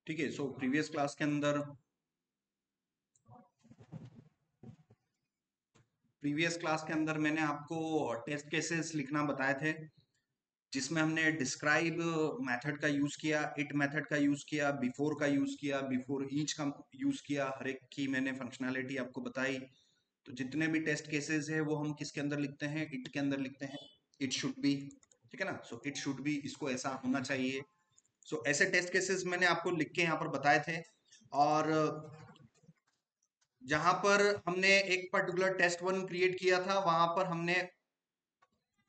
ठीक है। So previous class के अंदर मैंने आपको टेस्ट केसेस लिखना बताए थे, जिसमें हमने डिस्क्राइब मेथड का यूज किया, इट मेथड का यूज किया, बिफोर का यूज किया, बिफोर ईच का यूज किया। हर एक की मैंने फंक्शनैलिटी आपको बताई। तो जितने भी टेस्ट केसेस है वो हम किसके अंदर लिखते हैं? इट के अंदर लिखते हैं। इट शुड बी, ठीक है ना। सो इट शुड बी, इसको ऐसा होना चाहिए। सो ऐसे टेस्ट केसेस मैंने आपको लिख के यहाँ पर बताए थे। और जहां पर हमने एक पर्टिकुलर टेस्ट वन क्रिएट किया था, वहां पर हमने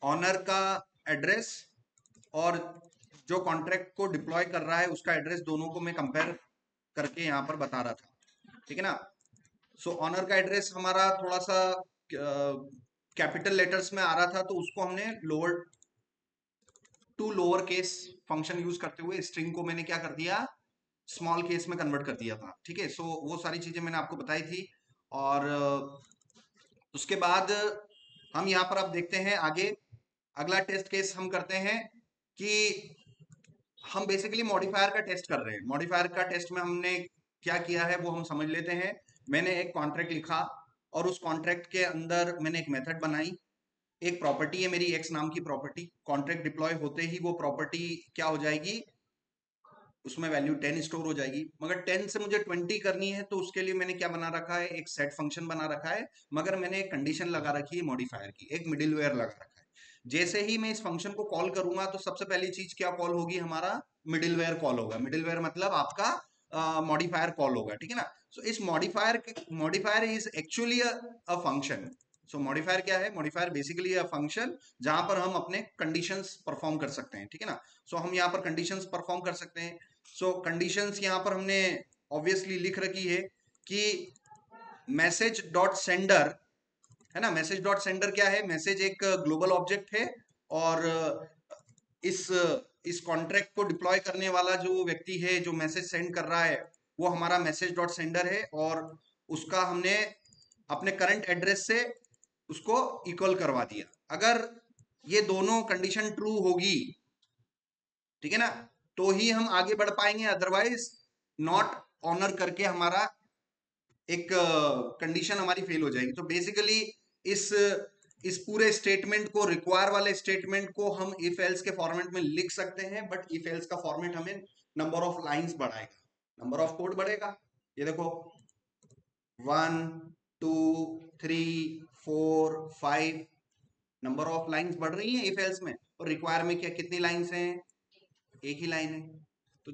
ऑनर का एड्रेस और जो कॉन्ट्रैक्ट को डिप्लॉय कर रहा है उसका एड्रेस, दोनों को मैं कंपेयर करके यहाँ पर बता रहा था, ठीक है ना। सो ऑनर का एड्रेस हमारा थोड़ा सा कैपिटल लेटर्स में आ रहा था, तो उसको हमने lower to lower case function use करते हुए स्ट्रिंग को मैंने क्या कर दिया? स्मॉल केस में कन्वर्ट कर दिया था, ठीक है। सो वो सारी चीजें मैंने आपको बताई थी। और उसके बाद हम यहाँ पर अब देखते हैं आगे। अगला टेस्ट केस हम करते हैं कि हम बेसिकली मॉडिफायर का टेस्ट कर रहे हैं। मॉडिफायर का टेस्ट में हमने क्या किया है वो हम समझ लेते हैं। मैंने एक कॉन्ट्रैक्ट लिखा और उस कॉन्ट्रैक्ट के अंदर मैंने एक मेथड बनाई। एक प्रॉपर्टी है मेरी एक्स नाम की प्रॉपर्टी। कॉन्ट्रैक्ट डिप्लॉय होते ही वो प्रॉपर्टी क्या हो जाएगी? उसमें वैल्यू 10 स्टोर हो जाएगी। मगर 10 से मुझे 20 करनी है, तो उसके लिए मैंने क्या बना रखा है? एक सेट फंक्शन बना रखा है। मगर मैंने एक कंडीशन लगा रखी है मॉडिफायर की, एक मिडिलवेयर लगा रखा है। जैसे ही मैं इस फंक्शन को कॉल करूंगा तो सबसे पहली चीज क्या कॉल होगी? हमारा मिडिलवेयर कॉल होगा। मिडिलवेयर मतलब आपका मॉडिफायर कॉल होगा, ठीक है ना। सो इस modifier is actually a function. So modifier क्या है? मॉडिफायर बेसिकली अ फंक्शन जहां पर हम अपने कंडीशंस परफॉर्म कर सकते हैं, ठीक है ना। सो हम यहाँ पर कंडीशंस परफॉर्म कर सकते हैं। सो कंडीशंस यहाँ पर हमने ऑब्वियसली लिख रखी है कि मैसेज डॉट सेंडर, है ना। मैसेज डॉट सेंडर क्या है? मैसेज एक ग्लोबल ऑब्जेक्ट है। और इस इस कॉन्ट्रैक्ट को डिप्लॉय करने वाला जो व्यक्ति है, जो मैसेज सेंड कर रहा है, वो हमारा मैसेज डॉट सेंडर है। और उसका हमने अपने करंट एड्रेस से उसको इक्वल करवा दिया। अगर ये दोनों कंडीशन ट्रू होगी, ठीक है ना, तो ही हम आगे बढ़ पाएंगे। अदरवाइज नॉट ऑनर करके हमारा एक कंडीशन हमारी फेल हो जाएगी। तो बेसिकली इस इस पूरे स्टेटमेंट को, रिक्वायर वाले स्टेटमेंट को हम इफ एल्स के फॉर्मेट में लिख सकते हैं। बट इफ एल्स का फॉर्मेट हमें नंबर ऑफ लाइंस बढ़ाएगा, नंबर ऑफ कोड बढ़ेगा। ये देखो, 1 2 3 4 5 नंबर ऑफ लाइंस बढ़ रही है इफ एल्स में। और रिक्वायर में क्या, कितनी लाइंस हैं? एक ही लाइन है। तो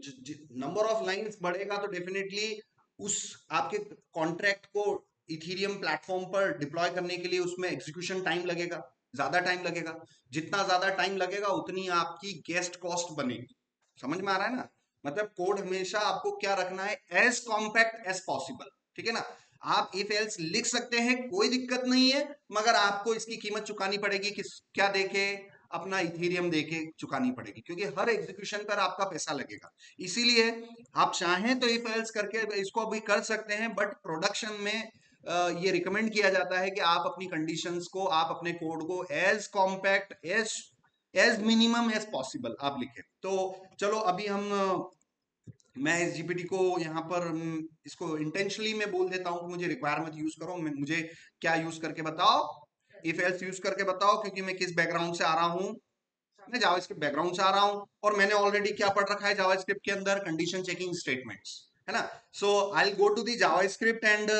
नंबर ऑफ लाइंस बढ़ेगा तो डेफिनेटली उस आपके कॉन्ट्रैक्ट को इथीरियम प्लेटफॉर्म पर डिप्लॉय करने के लिए उसमें एग्जीक्यूशन टाइम लगेगा, ज्यादा टाइम लगेगा। जितना ज्यादा टाइम लगेगा उतनी आपकी गेस्ट कॉस्ट बनेगी। समझ में आ रहा है ना? मतलब कोड हमेशा आपको क्या रखना है? एज कॉम्पैक्ट एज पॉसिबल, ठीक है ना। आप इफ एल्स लिख सकते हैं, कोई दिक्कत नहीं है। मगर आपको इसकी कीमत चुकानी पड़ेगी। किस क्या देके? अपना इथेरियम देके चुकानी पड़ेगी, क्योंकि हर एग्जीक्यूशन पर आपका पैसा लगेगा। इसीलिए आप चाहें तो इफ एल्स करके इसको भी कर सकते हैं, बट प्रोडक्शन में ये रिकमेंड किया जाता है कि आप अपनी कंडीशंस को, आप अपने कोड को as compact, as minimum as possible आप लिखें। तो चलो अभी मैं इस जीपीटी को यहाँ पर इसको इंटेंशनली मैं बोल देता हूँ कि मुझे रिक्वायरमेंट यूज करो। मुझे क्या यूज करके बताओ? इफ एल्स यूज करके बताओ। क्योंकि मैं किस बैकग्राउंड से आ रहा हूँ? मैं जावास्क्रिप्ट बैकग्राउंड से आ रहा हूँ। और मैंने ऑलरेडी क्या पढ़ रखा है जावास्क्रिप्ट के अंदर? कंडीशन चेकिंग स्टेटमेंट्स, है ना। So I go to the JavaScript and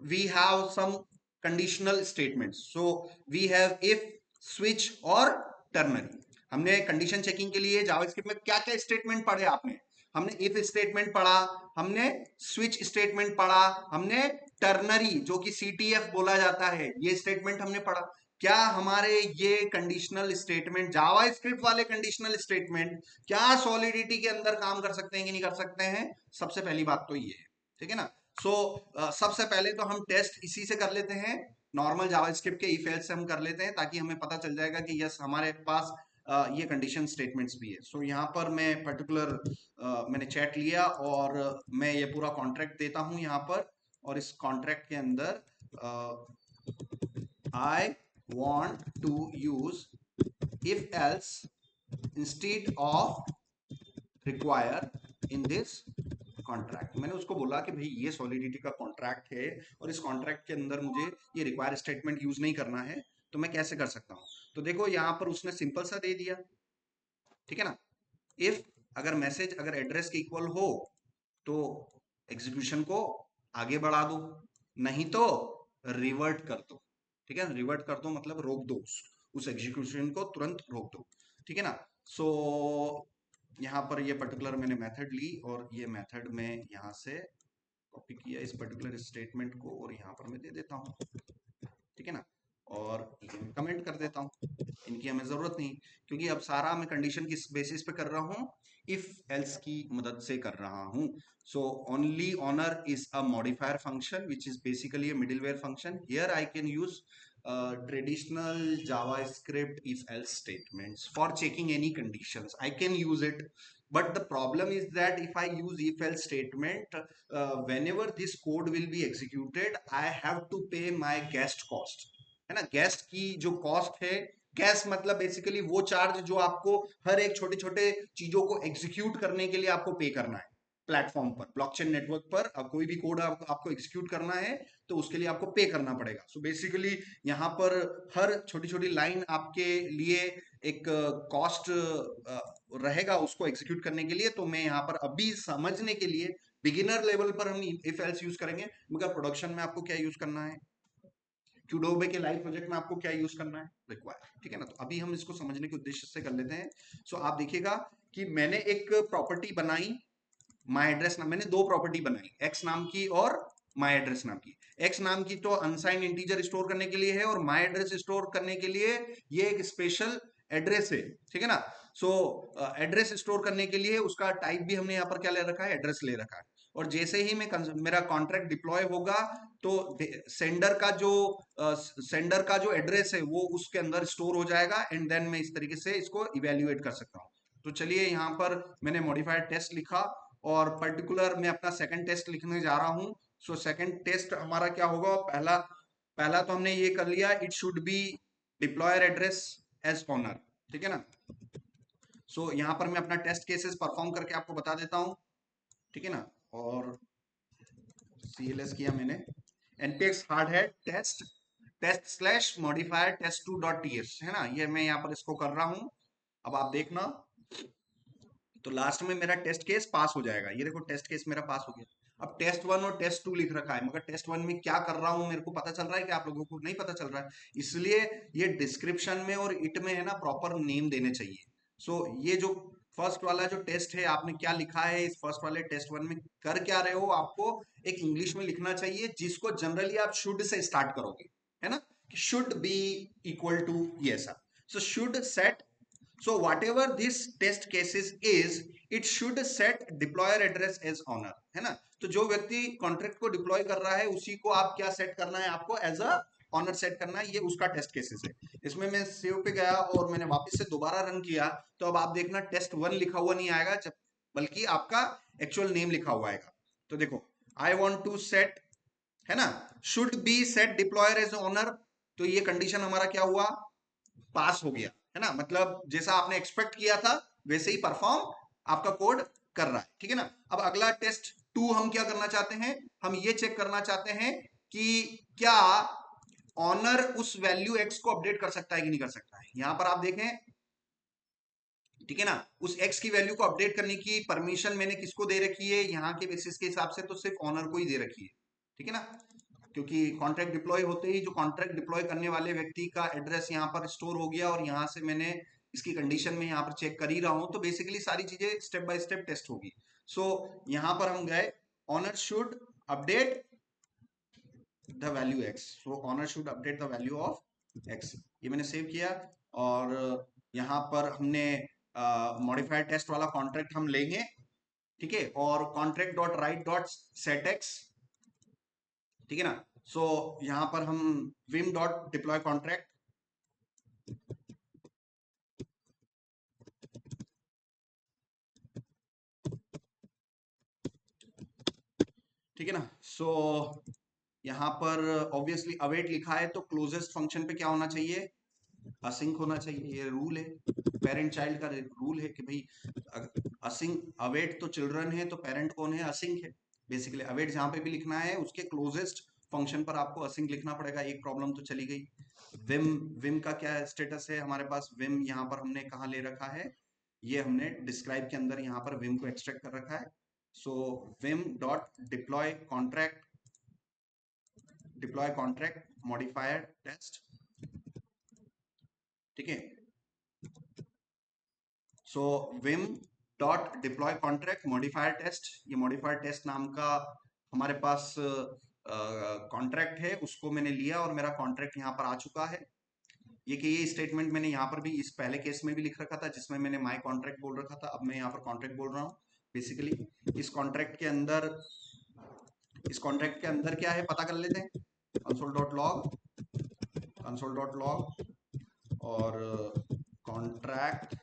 we have some conditional statements. So we have if, switch or ternary. हमने कंडीशन चेकिंग के लिए जावास्क्रिप्ट में क्या क्या स्टेटमेंट पढ़े आपने? हमने इफ स्टेटमेंट पढ़ा, हमने स्विच स्टेटमेंट पढ़ा, हमने टर्नरी जो कि सीटीएफ बोला जाता है ये स्टेटमेंट हमने पढ़ा। क्या हमारे ये कंडीशनल स्टेटमेंट, जावास्क्रिप्ट वाले कंडीशनल स्टेटमेंट क्या सॉलिडिटी के अंदर काम कर सकते हैं कि नहीं कर सकते हैं? सबसे पहली बात तो ये है, ठीक है ना। सो सबसे पहले तो हम टेस्ट इसी से कर लेते हैं, नॉर्मल जावास्क्रिप्ट के इफ एल्स से हम कर लेते हैं, ताकि हमें पता चल जाएगा कि यस हमारे पास ये कंडीशन स्टेटमेंट्स भी है। सो यहाँ पर मैं पर्टिकुलर मैंने चैट लिया और मैं ये पूरा कॉन्ट्रैक्ट देता हूँ यहाँ पर, और इस कॉन्ट्रैक्ट के अंदर I want to use if else instead of require in this contract. मैंने उसको बोला कि भाई ये सॉलिडिटी का कॉन्ट्रैक्ट है और इस कॉन्ट्रैक्ट के अंदर मुझे ये रिक्वायर स्टेटमेंट यूज नहीं करना है, तो मैं कैसे कर सकता हूँ? तो देखो यहाँ पर उसने सिंपल सा दे दिया, ठीक है ना। इफ अगर मैसेज अगर एड्रेस के इक्वल हो तो एग्जीक्यूशन को आगे बढ़ा दो, नहीं तो रिवर्ट कर दो, ठीक है। रिवर्ट कर दो मतलब रोक दो, उस एग्जीक्यूशन को तुरंत रोक दो, ठीक है ना। सो यहाँ पर ये पर्टिकुलर मैंने मेथड ली और ये मेथड में यहाँ से कॉपी किया इस पर्टिकुलर स्टेटमेंट को और यहाँ पर मैं दे देता हूँ, ठीक है ना। और कमेंट कर देता हूँ, इनकी हमें जरूरत नहीं, क्योंकि अब सारा मैं कंडीशन किस बेसिस पे कर रहा हूँ? इफ एल्स की मदद से कर रहा हूँ। So only owner is a modifier function which is basically a middleware function. Here I can use traditional JavaScript if else statements for checking any conditions. I can use it, but the problem is that if I use if else statement, whenever this code will be executed, I have to pay my guest cost, है ना। Guest की जो cost है, gas मतलब basically वो charge जो आपको हर एक छोटे छोटे चीजों को एग्जीक्यूट करने के लिए आपको पे करना है प्लेटफॉर्म पर, ब्लॉकचेन नेटवर्क पर। अब कोई भी कोड आपको एग्जीक्यूट करना है तो उसके लिए आपको पे करना पड़ेगा। सो बेसिकली यहाँ पर हर छोटी छोटी लाइन आपके लिए एक कॉस्ट रहेगा उसको एग्जीक्यूट करने के लिए। तो मैं यहाँ पर अभी समझने के लिए बिगिनर लेवल पर हम इफ एल्स यूज करेंगे, मगर प्रोडक्शन में आपको क्या यूज करना है, क्यूडोबे के लाइव प्रोजेक्ट में आपको क्या यूज करना है, रिक्वायर, ठीक है ना। तो अभी हम इसको समझने के उद्देश्य से कर लेते हैं। सो आप देखिएगा कि मैंने एक प्रॉपर्टी बनाई माई एड्रेस नाम, मैंने दो प्रॉपर्टी बनाई, एक्स नाम की और माई एड्रेस नाम की। एक्स नाम की तो अनसाइंड इंटीजर स्टोर करने के लिए है और माई एड्रेस स्टोर करने के लिए ये एक स्पेशल एड्रेस है, ठीक है ना। सो एड्रेस स्टोर करने के लिए उसका टाइप भी हमने यहाँ पर क्या ले रखा है, एड्रेस ले रखा है। और जैसे ही मैं मेरा कॉन्ट्रैक्ट डिप्लॉय होगा तो सेंडर का जो एड्रेस है वो उसके अंदर स्टोर हो जाएगा, एंड देन मैं इस तरीके से इसको इवेल्युएट कर सकता हूँ। तो चलिए यहाँ पर मैंने मॉडिफाइड टेस्ट लिखा और पर्टिकुलर मैं अपना सेकंड टेस्ट लिखने जा रहा हूँ। सो सेकंड टेस्ट हमारा क्या होगा, पहला पहला तो हमने ये कर लिया, it should be deployer address as owner, ठीक है ना। सो यहाँ पर मैं अपना टेस्ट केसेस परफॉर्म करके आपको बता देता हूँ, ठीक है ना। और CLS किया मैंने, npx hardhat test test slash modifier test2.ts, है ना। ये मैं यहाँ पर इसको कर रहा हूँ। अब आप देखना तो लास्ट में मेरा टेस्ट केस पास हो जाएगा। ये देखो टेस्ट केस मेरा पास हो गया। अब टेस्ट 1 और टेस्ट 2 लिख रखा है, मगर टेस्ट 1 में क्या कर रहा हूं मेरे को पता चल रहा है कि आप लोगों को नहीं पता चल रहा है, इसलिए ये डिस्क्रिप्शन में और इट में है ना प्रॉपर नेम देने चाहिए। सो ये जो फर्स्ट वाला जो टेस्ट है आपने क्या लिखा है इस फर्स्ट वाले टेस्ट 1 में, कर क्या रहे हो, आपको एक इंग्लिश में लिखना चाहिए जिसको जनरली आप शुड से स्टार्ट करोगे, है ना। शुड बी इक्वल टू ये ऐसा। So should set, so whatever this test cases is, it should set deployer address as owner, है ना। तो जो व्यक्ति कॉन्ट्रैक्ट को डिप्लॉय कर रहा है उसी को आप क्या सेट करना है, आपको एज अ ऑनर सेट करना है। ये उसका टेस्ट केसेस है। इसमें मैं सेव पे गया और मैंने वापस से दोबारा रन किया तो अब आप देखना टेस्ट 1 लिखा हुआ नहीं आएगा, जब बल्कि आपका एक्चुअल नेम लिखा हुआ आएगा। तो देखो आई वॉन्ट टू सेट, है ना, should be set deployer as owner, तो ये कंडीशन हमारा क्या हुआ, पास हो गया, है ना। मतलब जैसा आपने एक्सपेक्ट किया था वैसे ही परफॉर्म आपका कोड कर रहा है, ठीक है ना। अब अगला टेस्ट 2 हम क्या करना चाहते हैं, हम ये चेक करना चाहते हैं कि क्या ऑनर उस वैल्यू एक्स को अपडेट कर सकता है कि नहीं कर सकता है। यहां पर आप देखें, ठीक है ना, उस एक्स की वैल्यू को अपडेट करने की परमिशन मैंने किसको दे रखी है, यहाँ के बेसिस के हिसाब से तो सिर्फ ऑनर को ही दे रखी है, ठीक है ना। क्योंकि कॉन्ट्रैक्ट डिप्लॉय होते ही जो कॉन्ट्रैक्ट डिप्लॉय करने वाले व्यक्ति का एड्रेस यहाँ पर स्टोर हो गया और यहाँ से मैंने इसकी कंडीशन में यहाँ पर चेक कर ही रहा हूं, तो बेसिकली सारी चीजें स्टेप बाय स्टेप टेस्ट होगी। सो यहाँ पर हम गए owner should update the value x, so owner should update the value of x, ये मैंने सेव किया। और यहाँ पर हमने मॉडिफाइड टेस्ट वाला कॉन्ट्रैक्ट हम लेंगे, ठीक है, और contract dot write dot set x, ठीक है ना। सो यहाँ पर हम विम डॉट डिप्लॉय कॉन्ट्रैक्ट, ठीक है ना। सो यहाँ पर ऑब्वियसली अवेट लिखा है, तो क्लोजेस्ट फंक्शन पे क्या होना चाहिए, असिंक होना चाहिए, ये रूल है, पेरेंट चाइल्ड का रूल है कि भाई असिंक, अवेट तो चिल्ड्रन है, तो पेरेंट कौन है, असिंक है। बेसिकली अवेट जहां पे भी लिखना है उसके क्लोजेस्ट फंक्शन पर आपको असिंक लिखना पड़ेगा। एक प्रॉब्लम तो चली गई। विम, विम का क्या स्टेटस है हमारे पास, विम यहाँ पर हमने कहाँ ले रखा है, ये हमने डिस्क्राइब के अंदर यहाँ पर विम को एक्सट्रैक्ट कर रखा है। So viem dot deploy contract, deploy contract modifier test, ठीक है। So viem dot deploy contract modifier test, ये मॉडिफायर टेस्ट नाम का हमारे पास कॉन्ट्रैक्ट है, उसको मैंने लिया और मेरा कॉन्ट्रैक्ट यहाँ पर आ चुका है। ये स्टेटमेंट मैंने यहाँ पर भी इस पहले केस में भी लिख रखा था जिसमें मैंने माई कॉन्ट्रैक्ट बोल रखा था, अब मैं यहाँ पर कॉन्ट्रैक्ट बोल रहा हूँ। बेसिकली इस कॉन्ट्रैक्ट के अंदर, इस कॉन्ट्रैक्ट के अंदर क्या है पता कर लेते हैं, console dot log, console dot log और कॉन्ट्रैक्ट,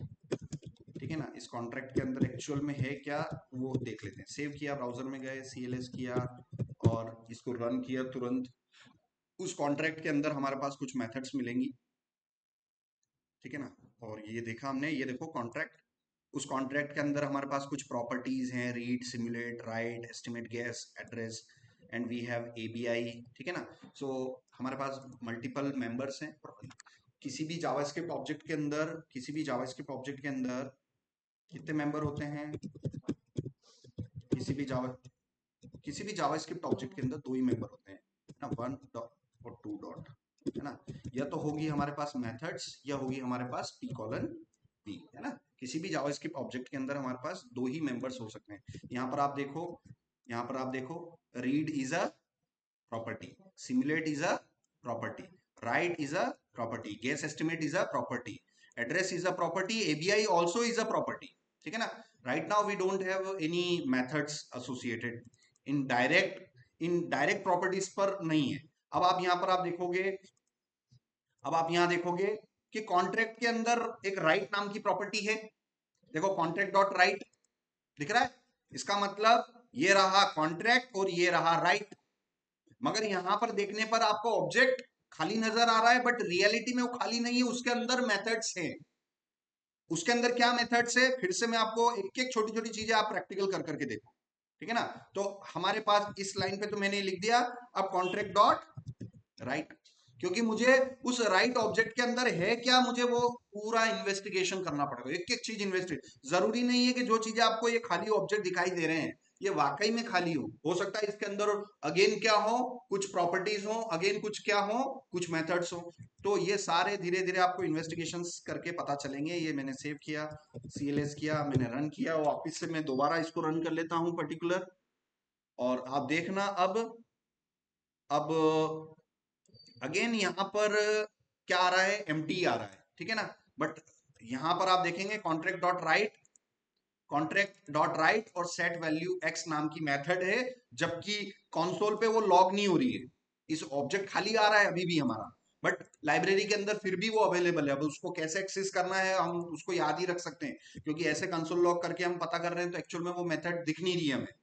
ठीक है ना। इस कॉन्ट्रैक्ट के अंदर एक्चुअल में है क्या वो देख लेते हैं। सेव किया, ब्राउजर में गए, CLS किया और इसको रन किया तुरंत। उस कॉन्ट्रैक्ट के अंदर हमारे पास कुछ मेथड्स मिलेंगी, ठीक है ना। और ये देखा हमने, ये देखो कॉन्ट्रैक्ट, उस कॉन्ट्रैक्ट के अंदर हमारे पास कुछ प्रॉपर्टीज हैं, read, simulate, write, estimate, gas, address and we have ABI, ठीक है ना। सो हमारे पास मल्टीपल मेंबर्स हैं। किसी भी जावास्क्रिप्ट ऑब्जेक्ट के अंदर, किसी भी जावास्क्रिप्ट ऑब्जेक्ट के अंदर कितने मेंबर होते हैं, किसी भी जावा, किसी भी जावास्क्रिप्ट ऑब्जेक्ट के अंदर दो ही मेंबर होते हैं ना, वन डॉट और टू डॉट, है ना। या तो होगी हमारे पास मेथड्स या होगी हमारे पास p:p, है ना। किसी भी जावास्क्रिप्ट ऑब्जेक्ट के अंदर हमारे पास दो ही मेंबर्स हो सकते हैं। यहाँ पर आप देखो, यहाँ पर आप देखो, read is a property, simulate is a property, write is a property, gas estimate is a property, address is a property, ABI also is a property, ठीक है ना। Right now we don't have any methods associated in direct properties पर नहीं है। अब आप यहाँ पर आप देखोगे, अब आप यहाँ देखोगे कि कॉन्ट्रैक्ट के अंदर एक राइट नाम की प्रॉपर्टी है। देखो कॉन्ट्रैक्ट डॉट राइट दिख रहा है, इसका मतलब ये रहा कॉन्ट्रैक्ट और ये रहा राइट। मगर यहां पर देखने पर आपको ऑब्जेक्ट खाली नजर आ रहा है, बट रियलिटी में वो खाली नहीं है, उसके अंदर मेथड्स हैं। उसके अंदर क्या मेथड्स है, फिर से मैं आपको एक एक छोटी छोटी चीजें आप प्रैक्टिकल कर करके देखो, ठीक है ना। तो हमारे पास इस लाइन पे तो मैंने लिख दिया, अब कॉन्ट्रैक्ट डॉट राइट, क्योंकि मुझे उस राइट ऑब्जेक्ट के अंदर है क्या, मुझे वो पूरा इन्वेस्टिगेशन करना पड़ेगा, एक एक चीज इन्वेस्टिगेट। जरूरी नहीं है कि जो चीजें आपको ये खाली ऑब्जेक्ट दिखाई दे रहे हैं ये वाकई में खाली हो सकता है इसके अंदर अगेन क्या हो, कुछ प्रॉपर्टीज हो, अगेन कुछ क्या हो, कुछ मेथड्स हो। तो ये सारे धीरे धीरे आपको इन्वेस्टिगेशंस करके पता चलेंगे। ये मैंने सेव किया, CLS किया, मैंने रन किया, वापिस से मैं दोबारा इसको रन कर लेता हूं पर्टिकुलर, और आप देखना अब अगेन यहाँ पर क्या आ रहा है, एम्प्टी आ रहा है, ठीक है ना। बट यहाँ पर आप देखेंगे contract dot right, contract dot right और सेट वैल्यू x नाम की मेथड है, जबकि कंसोल पे वो लॉग नहीं हो रही है। इस ऑब्जेक्ट खाली आ रहा है अभी भी हमारा, बट लाइब्रेरी के अंदर फिर भी वो अवेलेबल है। अब उसको कैसे एक्सेस करना है हम उसको याद ही रख सकते हैं, क्योंकि ऐसे कंसोल लॉग करके हम पता कर रहे हैं तो एक्चुअल में वो मेथड दिख नहीं रही है हमें।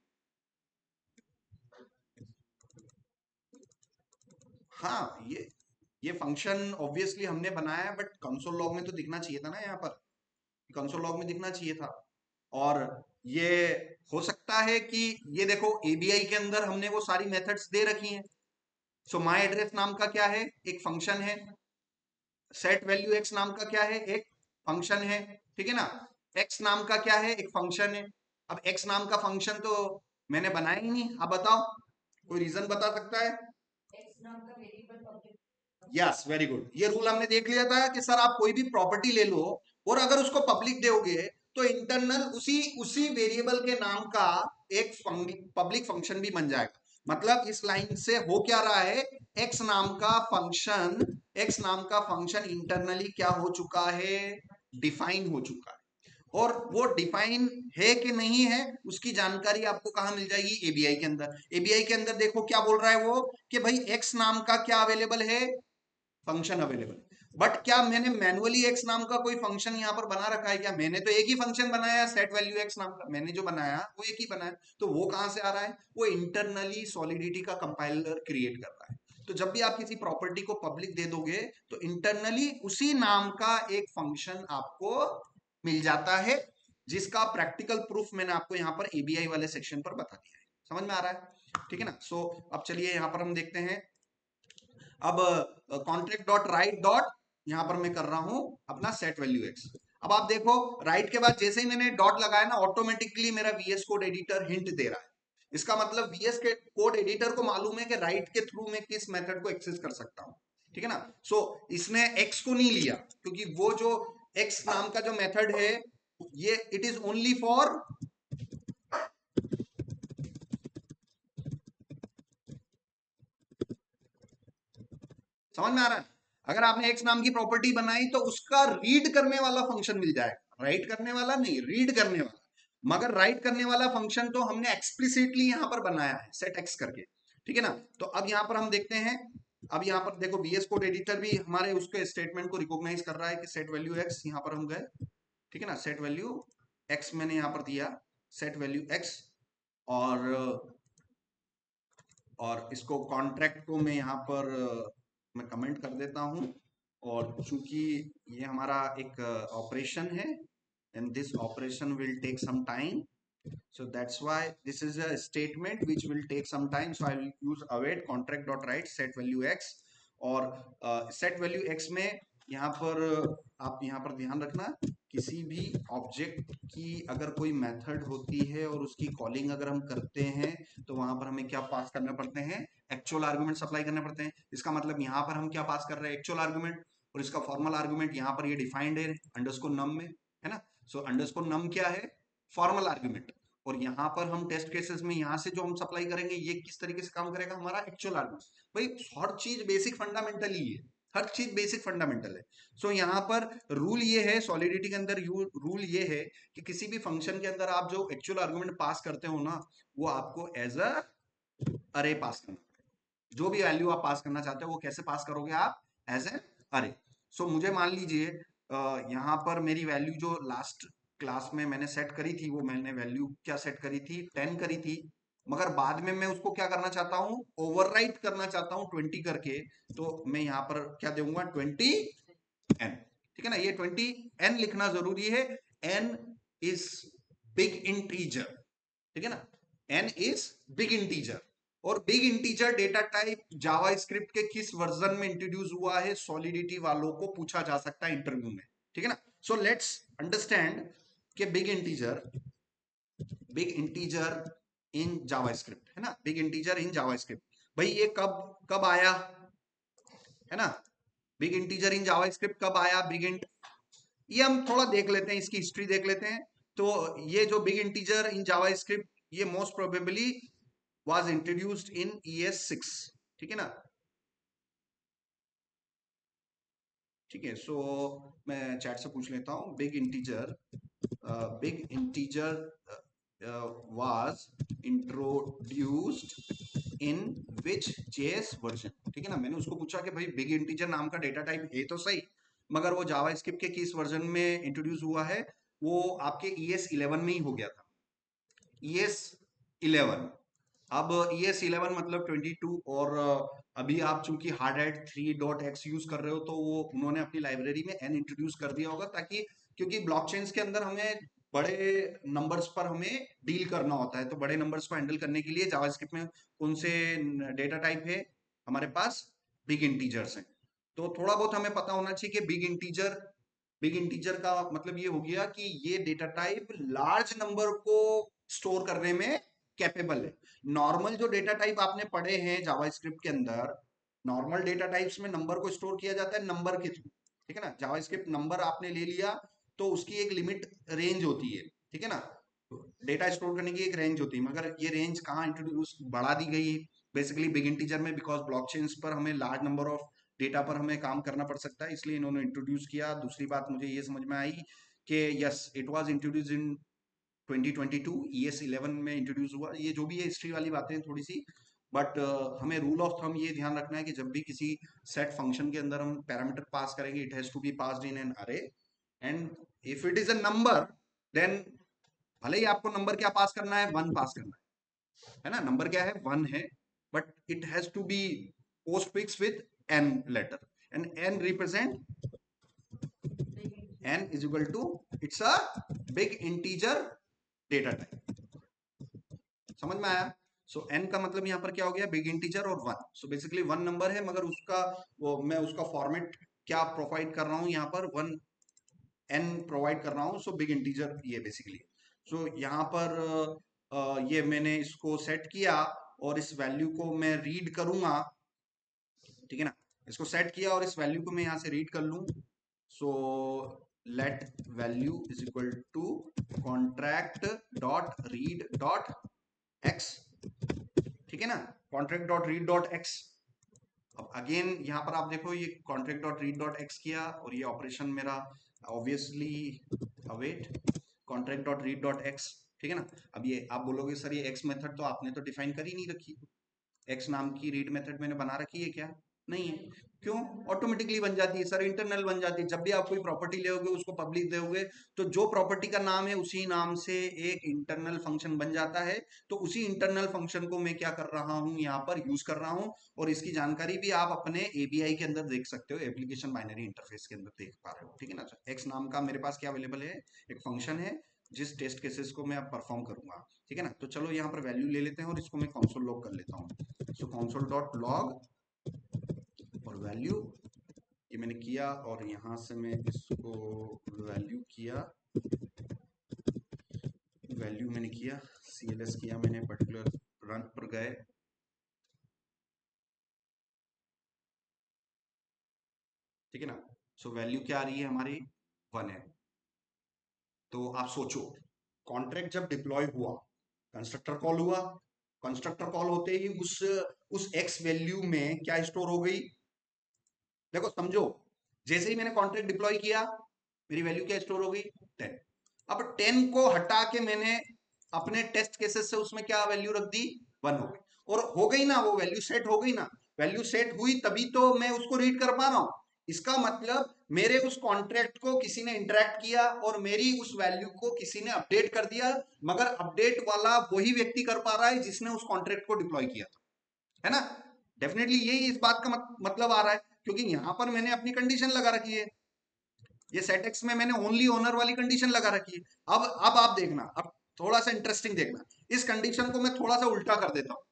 हाँ, ये फंक्शन ऑब्वियसली हमने बनाया है, बट कंसोल लॉग में तो दिखना चाहिए था ना, यहाँ पर कंसोल लॉग में दिखना चाहिए था। और ये हो सकता है कि ये देखो ABI के अंदर हमने वो सारी मेथड्स दे रखी हैं। सो माई एड्रेस नाम का क्या है, एक फंक्शन है। सेट वैल्यू x नाम का क्या है, एक फंक्शन है, ठीक है ना। x नाम का क्या है, एक फंक्शन है। अब x नाम का फंक्शन तो मैंने बनाया ही नहीं, आप बताओ कोई रीजन बता सकता है। यस, वेरी गुड, ये रूल हमने देख लिया था कि सर आप कोई भी प्रॉपर्टी ले लो, और अगर उसको पब्लिक दोगे तो इंटरनल उसी उसी वेरिएबल के नाम का एक पब्लिक फंक्शन भी बन जाएगा। मतलब इस लाइन से हो क्या रहा है, एक्स नाम का फंक्शन, एक्स नाम का फंक्शन इंटरनली क्या हो चुका है, डिफाइन हो चुका है। और वो डिफाइन है कि नहीं है उसकी जानकारी आपको कहां मिल जाएगी, एबीआई के अंदर। एबीआई के अंदर देखो क्या बोल रहा है वो, कि भाई एक्स नाम का क्या अवेलेबल है, फंक्शन अवेलेबल। बट क्या मैंने मैनुअली एक्स नाम का कोई फंक्शन यहां पर बना रखा है क्या, मैंने तो एक ही फंक्शन बनाया सेट वैल्यू एक्स नाम का, मैंने जो बनाया वो एक ही बनाया, तो वो कहां से आ रहा है, वो इंटरनली सॉलिडिटी का कंपाइलर क्रिएट कर रहा है। तो जब भी आप किसी प्रॉपर्टी को पब्लिक दे दोगे तो इंटरनली उसी नाम का एक फंक्शन आपको मिल जाता है, जिसका प्रैक्टिकल प्रूफ मैंने आपको यहाँ पर एबीआई वाले सेक्शन पर बता दिया है। समझ में आ रहा है, ठीक है ना। सो अब चलिए यहाँ पर हम देखते हैं। अब कॉन्ट्रैक्ट डॉट राइट डॉट, यहां पर मैं कर रहा हूं अपना सेट वैल्यू एक्स। अब आप देखो राइट के बाद जैसे ही मैंने डॉट लगाया ना, ऑटोमेटिकली मेरा वीएस कोड एडिटर हिंट दे रहा है। इसका मतलब वीएस के कोड एडिटर को मालूम है कि राइट के थ्रू मैं किस मेथड को एक्सेस कर सकता हूं, ठीक है ना। सो इसने एक्स को नहीं लिया, क्योंकि वो जो एक्स नाम का जो मेथड है ये इट इज ओनली फॉर, समझ में आ रहा है। अगर आपने एक्स नाम की प्रॉपर्टी बनाई तो उसका रीड करने वाला फंक्शन मिल जाएगा, राइट करने वाला नहीं, रीड करने वाला। मगर राइट करने वाला फंक्शन तो हमने एक्सप्लिसिटली यहां पर बनाया है सेट एक्स करके, ठीक है ना। तो अब यहां पर हम देखते हैं, अब यहां पर देखो बीएस कोड एडिटर भी हमारे उसके स्टेटमेंट को रिकॉग्नाइज कर रहा है कि सेट वैल्यू एक्स, यहां पर हम गए, ठीक है ना, सेट वैल्यू एक्स मैंने यहां पर दिया, सेट वैल्यू एक्स। और इसको कॉन्ट्रैक्ट को मैं यहाँ पर मैं कमेंट कर देता हूँ। और चूंकि ये हमारा एक ऑपरेशन है and this operation will take some time, so that's why this is a statement which will take some time, so I will use await contract dot write set value x। और set value x में यहाँ पर आप यहाँ पर ध्यान रखना, किसी भी ऑब्जेक्ट की अगर कोई मेथड होती है और उसकी कॉलिंग अगर हम करते हैं तो वहां पर हमें क्या पास करने पड़ते हैं, एक्चुअल आर्गुमेंट सप्लाई करने पड़ते हैं। इसका मतलब यहाँ पर हम क्या पास कर रहे हैं, एक्चुअल आर्गुमेंट। और इसका फॉर्मल आर्गुमेंट यहाँ पर ये डिफाइंड है अंडरस्कोर नम में, है ना। सो अंडरस्कोर नम क्या है, फॉर्मल आर्गुमेंट। और यहाँ पर हम टेस्ट केसेस में यहाँ से जो हम सप्लाई करेंगे ये किस तरीके से काम करेगा, हमारा एक्चुअल आर्गुमेंट। भाई हर चीज बेसिक फंडामेंटल ही है, हर चीज बेसिक फंडामेंटल है। सो यहाँ पर रूल ये है, सॉलिडिटी के अंदर रूल ये है कि किसी भी फंक्शन के अंदर आप जो एक्चुअल आर्गुमेंट पास करते हो ना, वो आपको एज अ अरे पास करना पड़ेगा। जो भी वैल्यू आप पास करना चाहते हो वो कैसे पास करोगे आप, एज एन अरे। सो मुझे मान लीजिए यहाँ पर मेरी वैल्यू जो लास्ट क्लास में मैंने सेट करी थी, वो मैंने वैल्यू क्या सेट करी थी, 10 करी थी। मगर बाद में मैं उसको क्या करना चाहता हूँ, ओवरराइट करना चाहता हूँ 20 करके। तो मैं यहाँ पर क्या दूंगा, 20n, ठीक है ना। ये 20n लिखना जरूरी है, n इज बिग इंटीजर, ठीक है ना, n इज बिग इंटीजर। और big integer data type JavaScript के किस वर्जन में इंट्रोड्यूस हुआ है, सॉलिडिटी वालों को पूछा जा सकता है इंटरव्यू में, ठीक है ना। सो लेट्स अंडरस्टैंड कि बिग इंटीजर इन जावास्क्रिप्ट, है ना, बिग इंटीजर इन जावास्क्रिप्ट। भाई ये कब कब आया, है ना, बिग इंटीजर इन जावास्क्रिप्ट कब आया, बिग इंट, ये हम थोड़ा देख लेते हैं, इसकी हिस्ट्री देख लेते हैं। तो ये जो बिग इंटीजर इन जावास्क्रिप्ट, ये most probably was introduced in ES6, ठीक है ना। ठीक है, सो मैं चैट से पूछ लेता हूँ, big integer was introduced in which JS version, ठीक है ना। मैंने उसको पूछा कि भाई बिग इंटीजर नाम का डेटा टाइप है तो सही, मगर वो जावास्क्रिप्ट के किस वर्जन में इंट्रोड्यूस हुआ है, वो आपके ES11 में ही हो गया था, ES11। अब ES11 मतलब 22। और अभी आप चूंकि हार्ड हैट 3.x यूज कर रहे हो, तो वो उन्होंने अपनी लाइब्रेरी में n इंट्रोड्यूस कर दिया होगा, ताकि क्योंकि ब्लॉकचेन्स के अंदर हमें बड़े नंबर्स पर हमें डील करना होता है, तो बड़े नंबर्स को हैंडल करने के लिए जावास्क्रिप्ट में कौन से डेटा टाइप है हमारे पास, बिग इंटीजर्स हैं। तो थोड़ा बहुत हमें पता होना चाहिए कि बिग इंटीजर का मतलब ये हो गया कि ये डेटा टाइप लार्ज नंबर को स्टोर करने में कैपेबल है। नॉर्मल जो डेटा टाइप आपने पढ़े हैं जावास्क्रिप्ट के अंदर, नॉर्मल डेटा टाइप्स में नंबर को स्टोर किया जाता है नंबर के थ्रू, ठीक है ना। जावास्क्रिप्ट नंबर आपने ले लिया, तो उसकी एक लिमिट रेंज होती है, ठीक है ना, डेटा स्टोर करने की एक रेंज होती है, मगर ये रेंज कहाँ इंट्रोड्यूस बढ़ा दी गई बेसिकली बिग इंटीजर में, बिकॉज ब्लॉकचेन्स पर हमें लार्ज नंबर ऑफ डेटा पर हमें काम करना पड़ सकता है, इसलिए इन्होंने इंट्रोड्यूस किया। दूसरी बात मुझे ये समझ में आई कि yes it was introduce in 2022 ES 11 में इंट्रोड्यूस हुआ। ये जो भी है हिस्ट्री वाली बातें थोड़ी सी, बट हमें रूल ऑफ थंब ये ध्यान रखना है कि जब भी किसी सेट फंक्शन के अंदर हम पैरामीटर पास करेंगे, it has to be passed in an array, and if it is a number then भले ही आपको नंबर क्या पास करना है, वन पास करना है ना, नंबर क्या है, वन है, but it has to be postfix with n letter, and n represent n is equal to it's a big integer data type. समझ में आया? सो n का मतलब यहां पर क्या हो गया, बिग इंटीजर और one. So basically one number है, मगर उसका वो मैं उसका फॉर्मेट क्या प्रोवाइड कर रहा हूं यहां पर, वन n प्रोवाइड कर रहा हूं। सो बिग इंटीजर ये बेसिकली, सो यहां पर ये मैंने इसको सेट किया और इस वैल्यू को मैं रीड करूंगा, ठीक है ना, इसको सेट किया और इस वैल्यू को मैं यहां से रीड कर लूं। सो let value is equal to contract dot read dot x, ठीक है ना, contract dot read dot x। अब अगेन यहां पर आप देखो ये contract dot read dot x किया और ये ऑपरेशन मेरा obviously await contract dot read dot x, ठीक है ना। अब ये आप बोलोगे सर ये x मेथड तो आपने तो डिफाइन कर ही नहीं रखी, x नाम की रीड मेथड मैंने बना रखी है क्या? नहीं है। क्यों? ऑटोमेटिकली बन जाती है सर, इंटरनल बन जाती है। जब भी आप कोई प्रॉपर्टी लोगे उसको पब्लिक दोगे तो जो प्रॉपर्टी का नाम है उसी नाम से एक इंटरनल फंक्शन बन जाता है। तो उसी इंटरनल फंक्शन को मैं क्या कर रहा हूं, यहाँ पर यूज कर रहा हूं, और इसकी जानकारी भी आप अपने एपीआई के अंदर देख सकते हो, एप्लीकेशन बाइनरी इंटरफेस के अंदर देख पा रहे हो, ठीक है ना। एक्स नाम का मेरे पास क्या अवेलेबल है, एक फंक्शन है जिस टेस्ट केसेस को मैं अब परफॉर्म करूंगा, ठीक है ना। तो चलो यहाँ पर वैल्यू ले लेते हैं और इसको मैं कंसोल लॉग कर लेता हूँ। सो कंसोल डॉट लॉग और वैल्यू ये मैंने किया, और यहां से मैं इसको वैल्यू किया, वैल्यू मैंने किया, CLS किया मैंने, पर्टिकुलर रन पर गए, ठीक है ना। सो वैल्यू क्या आ रही है हमारी, वन है। तो आप सोचो कॉन्ट्रैक्ट जब डिप्लॉय हुआ, कंस्ट्रक्टर कॉल हुआ, कंस्ट्रक्टर कॉल होते ही उस एक्स वैल्यू में क्या स्टोर हो गई, देखो समझो, जैसे ही मैंने कॉन्ट्रैक्ट डिप्लॉय किया मेरी वैल्यू क्या स्टोर हो गई, 10। अब 10 को हटा के मैंने अपने टेस्ट केसेस से उसमें क्या वैल्यू रख दी, 1 हो गई, और हो गई ना, वो वैल्यू सेट हो गई ना, वैल्यू सेट हुई तभी तो मैं उसको रीड कर पा रहा हूं। इसका मतलब मेरे उस कॉन्ट्रैक्ट को किसी ने इंटरेक्ट किया और मेरी उस वैल्यू को किसी ने अपडेट कर दिया, मगर अपडेट वाला वही व्यक्ति कर पा रहा है जिसने उस कॉन्ट्रैक्ट को डिप्लॉय किया था, है ना। डेफिनेटली यही इस बात का मतलब आ रहा है, क्योंकि यहां पर मैंने अपनी कंडीशन लगा रखी है, ये सेट एक्स में मैंने ओनली ओनर वाली कंडीशन लगा रखी है। अब आप देखना, अब थोड़ा सा इंटरेस्टिंग देखना, इस कंडीशन को मैं थोड़ा सा उल्टा कर देता हूं,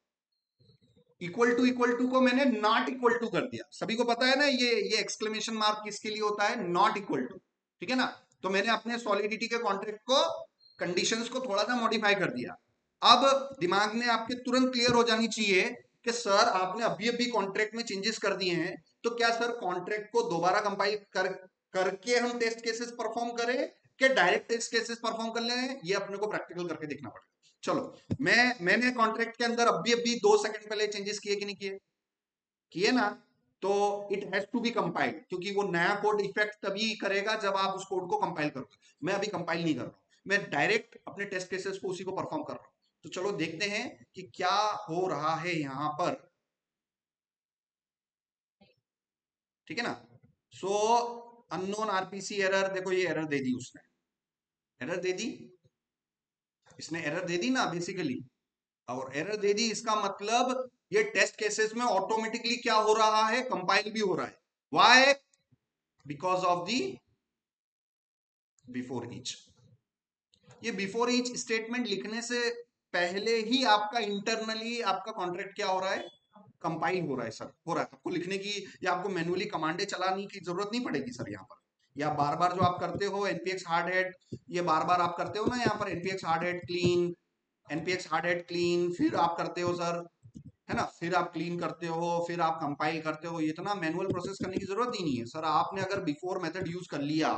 इक्वल टू को मैंने नॉट इक्वल टू कर दिया। सभी को पता है ना ये एक्सक्लेमेशन मार्क किसके लिए होता है, नॉट इक्वल टू, ठीक है ना। तो मैंने अपने सॉलिडिटी के कॉन्ट्रैक्ट को कंडीशंस को थोड़ा सा मॉडिफाई कर दिया। अब दिमाग में आपके तुरंत क्लियर हो जानी चाहिए कि सर आपने अभी अभी कॉन्ट्रैक्ट में चेंजेस कर दिए हैं, तो क्या सर कॉन्ट्रैक्ट को दोबारा कंपाइल करके हम टेस्ट केसेस परफॉर्म करें, कि डायरेक्ट टेस्ट केसेस परफॉर्म कर लें, ये अपने को प्रैक्टिकल करके देखना पड़ेगा। चलो मैंने कॉन्ट्रैक्ट के अंदर अभी अभी 2 सेकंड पहले चेंजेस किए कि नहीं किए, किए ना, तो it has to be compiled, क्योंकि वो नया कोड इफेक्ट तभी करेगा जब आप उस कोड को कंपाइल करोगे। मैं अभी कंपाइल नहीं कर रहा हूं, मैं डायरेक्ट अपने टेस्ट केसेस को उसी को परफॉर्म कर रहा हूं। तो चलो देखते हैं कि क्या हो रहा है यहां पर, ठीक है ना। सो अननोन आरपीसी एरर, देखो ये एरर दे दी उसने, एरर दे दी, इसने एरर दे दी ना बेसिकली, और एरर दे दी इसका मतलब ये टेस्ट केसेस में ऑटोमेटिकली क्या हो रहा है, कंपाइल भी हो रहा है। Why? Because of the before each. ये बिफोर ईच स्टेटमेंट लिखने से पहले ही आपका इंटरनली आपका कॉन्ट्रैक्ट क्या हो रहा है, कंपाइल हो रहा है सर, हो रहा है। आपको लिखने की या आपको मैनुअली कमांडे चलाने की जरूरत नहीं पड़ेगी सर यहाँ पर, या बार बार जो आप करते हो npx हार्ड हेड, ये बार बार आप करते हो ना यहाँ पर npx hard head clean, npx hard head clean, फिर आप करते हो सर, है ना, फिर आप क्लीन करते हो, फिर आप कंपाइल करते हो, इतना मैनुअल प्रोसेस करने की जरूरत ही नहीं है सर। आपने अगर बिफोर मेथड यूज कर लिया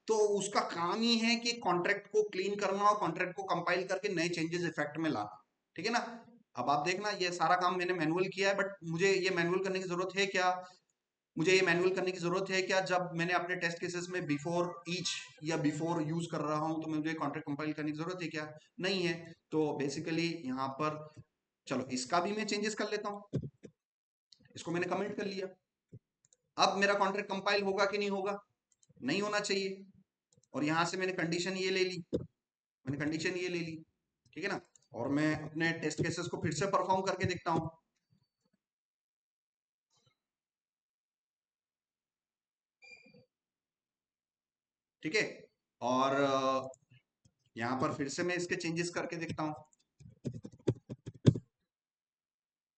तो उसका काम ही है कि कॉन्ट्रैक्ट को क्लीन करना और कॉन्ट्रैक्ट को कंपाइल करके नए चेंजेस इफेक्ट में लाना। ठीक है ना। अब आप देखना ये सारा काम मैंने मैनुअल किया है, बट मुझे ये मैनुअल करने की जरूरत है क्या? मुझे ये मैनुअल करने की जरूरत है क्या जब मैंने अपने टेस्ट केसेस में बिफोर ईच या बिफोर यूज कर रहा हूं तो मुझे कॉन्ट्रैक्ट कंपाइल करने की जरूरत है क्या? नहीं है। तो बेसिकली यहाँ पर चलो इसका भी मैं चेंजेस कर लेता हूँ। इसको मैंने कमेंट कर लिया। अब मेरा कॉन्ट्रैक्ट कंपाइल होगा कि नहीं होगा? नहीं होना चाहिए। और यहां से मैंने कंडीशन ये ले ली, मैंने कंडीशन ये ले ली। ठीक है ना। और मैं अपने टेस्ट केसेस को फिर से परफॉर्म करके देखता हूं। ठीक है। और यहां पर फिर से मैं इसके चेंजेस करके देखता हूं,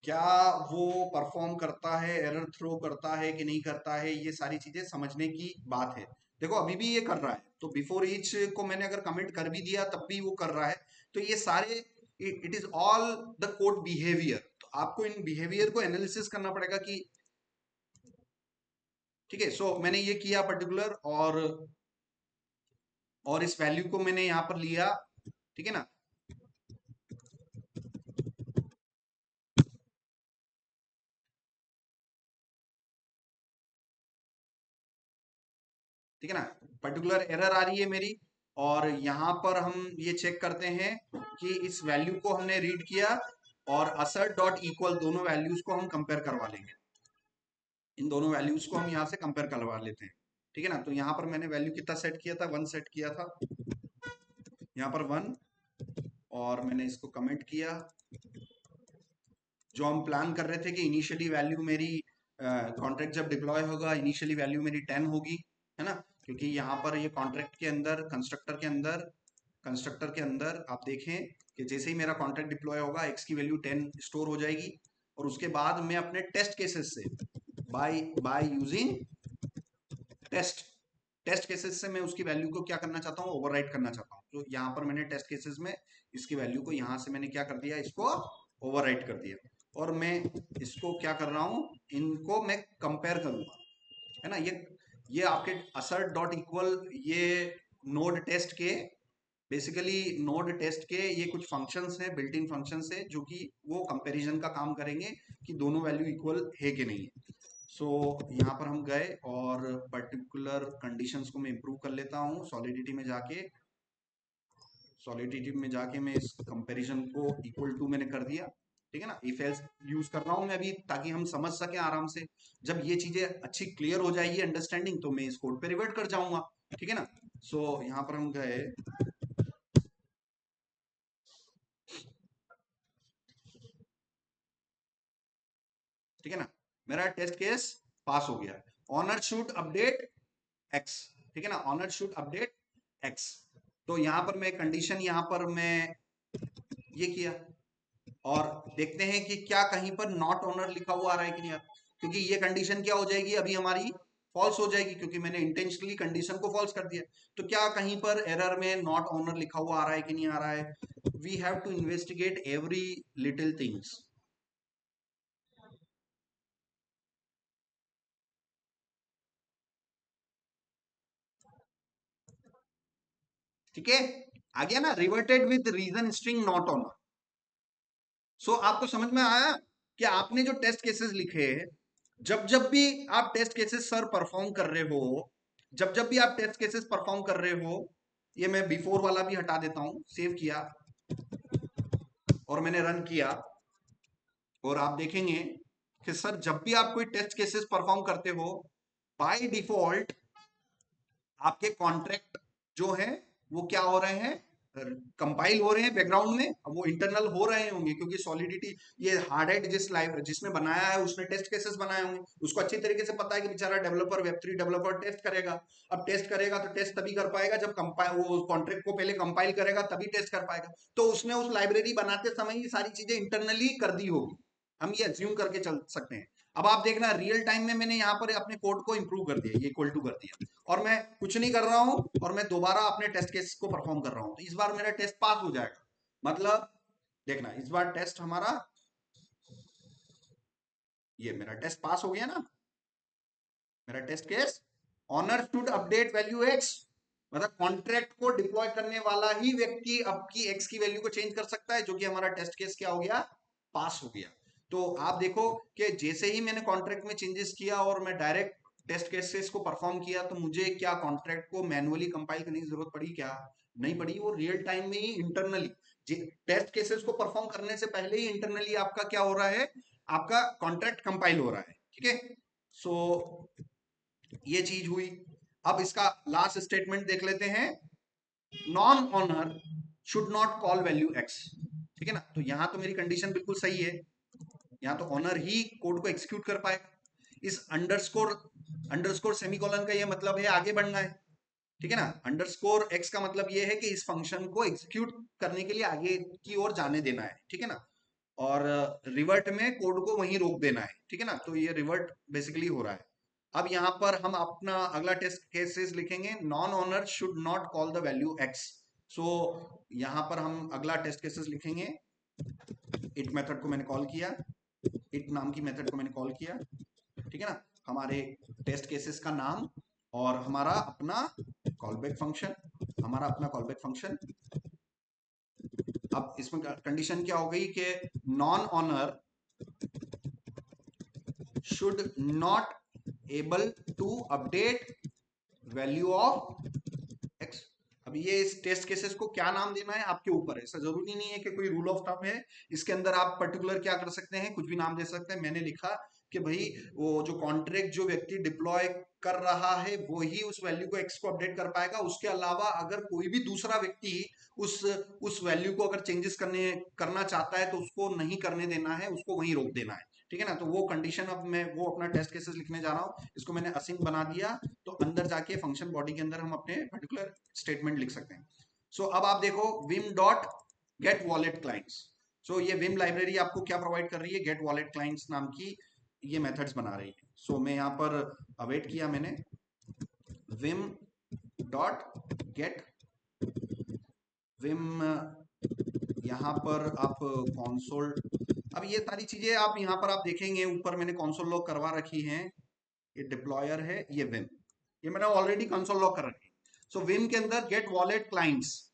क्या वो परफॉर्म करता है, एरर थ्रो करता है कि नहीं करता है, ये सारी चीजें समझने की बात है। देखो अभी भी ये कर रहा है, तो बिफोर ईच को मैंने अगर कमेंट कर भी दिया तब भी वो कर रहा है। तो ये सारे it is all the code behaviour. तो आपको इन बिहेवियर को एनालिसिस करना पड़ेगा कि ठीक है। सो मैंने ये किया पर्टिकुलर, और इस वैल्यू को मैंने यहां पर लिया। ठीक है ना। ठीक है ना। पर्टिकुलर एरर आ रही है मेरी, और यहां पर हम ये चेक करते हैं कि इस वैल्यू को हमने रीड किया, और असर्ट डॉट इक्वल दोनों वैल्यूज को हम कंपेयर करवा लेंगे। इन दोनों वैल्यूज को हम यहाँ से कंपेयर करवा लेते हैं। ठीक है ना। तो यहाँ पर मैंने वैल्यू कितना सेट किया था? 1 सेट किया था, यहाँ पर 1। और मैंने इसको कमेंट किया। जो हम प्लान कर रहे थे कि इनिशियली वैल्यू मेरी कॉन्ट्रैक्ट जब डिप्लॉय होगा इनिशियली वैल्यू मेरी 10 होगी, है ना। क्योंकि यहाँ पर ये कॉन्ट्रैक्ट के अंदर कंस्ट्रक्टर के अंदर आप देखें कि जैसे ही मेरा कॉन्ट्रैक्ट डिप्लॉय होगा एक्स की वैल्यू 10 स्टोर हो जाएगी। और उसके बाद मैं अपने टेस्ट केसेस से by by using test test cases से मैं उसकी वैल्यू को क्या करना चाहता हूँ? ओवरराइट करना चाहता हूँ। तो यहाँ पर मैंने टेस्ट केसेस में इसकी वैल्यू को यहाँ से मैंने क्या कर दिया? इसको ओवरराइट कर दिया। और मैं इसको क्या कर रहा हूँ? इनको मैं कंपेयर करूंगा, है ना। ये आपके असर्ट डॉट इक्वल, ये नोड टेस्ट के बेसिकली नोड टेस्ट के ये कुछ फंक्शंस हैं, बिल्ट इन फंक्शंस है, जो कि वो कंपैरिजन का काम करेंगे कि दोनों वैल्यू इक्वल है कि नहीं है। सो यहाँ पर हम गए और पर्टिकुलर कंडीशंस को मैं इंप्रूव कर लेता हूँ सॉलिडिटी में जाके मैं इस कंपैरिजन को इक्वल टू मैंने कर दिया। ठीक है ना। इफ एल्स यूज कर रहा हूं मैं अभी, ताकि हम समझ सके आराम से। जब ये चीजें अच्छी क्लियर हो जाएगी अंडरस्टैंडिंग, तो मैं इस कोड पे रिवर्ट कर जाऊंगा। ठीक है ना। सो यहाँ पर हम गए। ठीक है ना। मेरा टेस्ट केस पास हो गया। Owner should update x. ठीक है ना। Owner should update x. तो यहां पर मैं कंडीशन, यहां पर मैं ये किया, और देखते हैं कि क्या कहीं पर नॉट ओनर लिखा हुआ आ रहा है कि नहीं आ रहा। क्योंकि ये कंडीशन क्या हो जाएगी अभी हमारी? फॉल्स हो जाएगी, क्योंकि मैंने इंटेंशनली कंडीशन को फॉल्स कर दिया। तो क्या कहीं पर एरर में नॉट ओनर लिखा हुआ आ रहा है कि नहीं आ रहा है? We have to investigate every little things. ठीक है। आ गया ना, reverted with reason string not owner. So आपको समझ में आया कि आपने जो टेस्ट केसेस लिखे, जब जब भी आप टेस्ट केसेस सर परफॉर्म कर रहे हो, जब जब भी आप टेस्ट केसेस परफॉर्म कर रहे हो, ये मैं बिफोर वाला भी हटा देता हूं, सेव किया और मैंने रन किया, और आप देखेंगे कि सर जब भी आप कोई टेस्ट केसेस परफॉर्म करते हो, बाय डिफॉल्ट आपके कॉन्ट्रैक्ट जो है वो क्या हो रहे हैं? कंपाइल हो रहे हैं बैकग्राउंड में। अब वो इंटरनल हो रहे होंगे, क्योंकि सॉलिडिटी ये हार्ड हेड जिसने बनाया है उसने टेस्ट केसेस बनाए होंगे, उसको अच्छी तरीके से पता है कि बेचारा डेवलपर, वेब3 डेवलपर टेस्ट करेगा। अब टेस्ट करेगा तो टेस्ट तभी कर पाएगा जब कंपाइल, वो कॉन्ट्रैक्ट को पहले कंपाइल करेगा तभी टेस्ट कर पाएगा। तो उसने उस लाइब्रेरी बनाते समय ये सारी चीजें इंटरनली कर दी होगी, हम ये अज्यूम करके चल सकते हैं। अब आप देखना रियल टाइम में मैंने यहाँ पर अपने कोड को इंप्रूव कर दिया, ये इक्वल टू कर दिया, और मैं कुछ नहीं कर रहा हूं, और मैं दोबारा अपने टेस्ट केस को परफॉर्म कर रहा हूं, तो इस बार मेरा टेस्ट पास हो जाएगा। मतलब देखना, इस बार टेस्ट हमारा ये मेरा टेस्ट पास हो गया ना, मेरा test case owner should update value x, मतलब कॉन्ट्रैक्ट को डिप्लॉय करने वाला ही व्यक्ति आपकी एक्स की वैल्यू को चेंज कर सकता है, जो कि हमारा टेस्ट केस क्या हो गया, पास हो गया। तो आप देखो कि जैसे ही मैंने कॉन्ट्रैक्ट में चेंजेस किया और मैं डायरेक्ट टेस्ट केसेस को परफॉर्म किया, तो मुझे क्या कॉन्ट्रैक्ट को मैनुअली कंपाइल करने की जरूरत पड़ी? क्या नहीं पड़ी, वो रियल टाइम में ही इंटरनली टेस्ट केसेस को परफॉर्म करने से पहले ही इंटरनली आपका क्या हो रहा है, आपका कॉन्ट्रैक्ट कंपाइल हो रहा है। ठीक है, सो ये चीज हुई। अब इसका लास्ट स्टेटमेंट देख लेते हैं, non owner should not call value x. ठीक है ना, तो यहां तो मेरी कंडीशन बिल्कुल सही है, यहां तो ऑनर ही कोड को एग्जीक्यूट कर पाएगा। इस अंडरस्कोर अंडरस्कोर सेमीकोलन का ये मतलब है आगे बढ़ना है। ठीक है ना, अंडरस्कोर एक्स का मतलब ये है कि इस फंक्शन को एग्जीक्यूट करने के लिए आगे की ओर जाने देना है। ठीक है ना, और रिवर्ट में कोड को वहीं रोक देना है। ठीक है ना, तो ये रिवर्ट बेसिकली हो रहा है। अब यहाँ पर हम अपना अगला टेस्ट केसेस लिखेंगे, non owner should not call the value X. So यहाँ पर हम अगला टेस्ट केसेस लिखेंगे, इट मेथड को मैंने कॉल किया, इट नाम की मेथड को मैंने कॉल किया। ठीक है ना, हमारे टेस्ट केसेस का नाम और हमारा अपना कॉलबैक फंक्शन, हमारा अपना कॉलबैक फंक्शन। अब इसमें कंडीशन क्या हो गई कि non owner should not able to update value of x. अब ये इस टेस्ट केसेस को क्या नाम देना है आपके ऊपर है, ऐसा जरूरी नहीं है कि कोई रूल ऑफ थंब है इसके अंदर आप पर्टिकुलर क्या कर सकते हैं, कुछ भी नाम दे सकते हैं। मैंने लिखा कि भाई वो जो कॉन्ट्रैक्ट जो व्यक्ति डिप्लॉय कर रहा है वो ही उस वैल्यू को एक्स को अपडेट कर पाएगा, उसके अलावा अगर कोई भी दूसरा व्यक्ति उस वैल्यू को अगर चेंजेस करना चाहता है तो उसको नहीं करने देना है, उसको वहीं रोक देना है। ठीक है ना, तो वो कंडीशन अब मैं वो अपना टेस्ट केसेस लिखने जा रहा हूँ, इसको मैंने असिंक बना दिया, तो अंदर जाके फंक्शन बॉडी के अंदर हम अपने पर्टिकुलर स्टेटमेंट लिख सकते हैं। सो अब आप देखो viem dot get wallet clients. So ये विम लाइब्रेरी आपको क्या प्रोवाइड कर रही है, गेट वॉलेट क्लाइंट्स नाम की ये मेथड्स बना रही है। सो मैं यहाँ पर अवेट किया मैंने विम डॉट गेट विम, यहाँ पर आप कॉन्सोल, अब ये सारी चीजें आप यहाँ पर आप देखेंगे ऊपर मैंने कॉन्सोल लॉग करवा रखी है, ये डिप्लॉयर है, ये विम, ये मैंने ऑलरेडी कंसोल लॉग कर रखी है। सो विम के अंदर get wallet clients,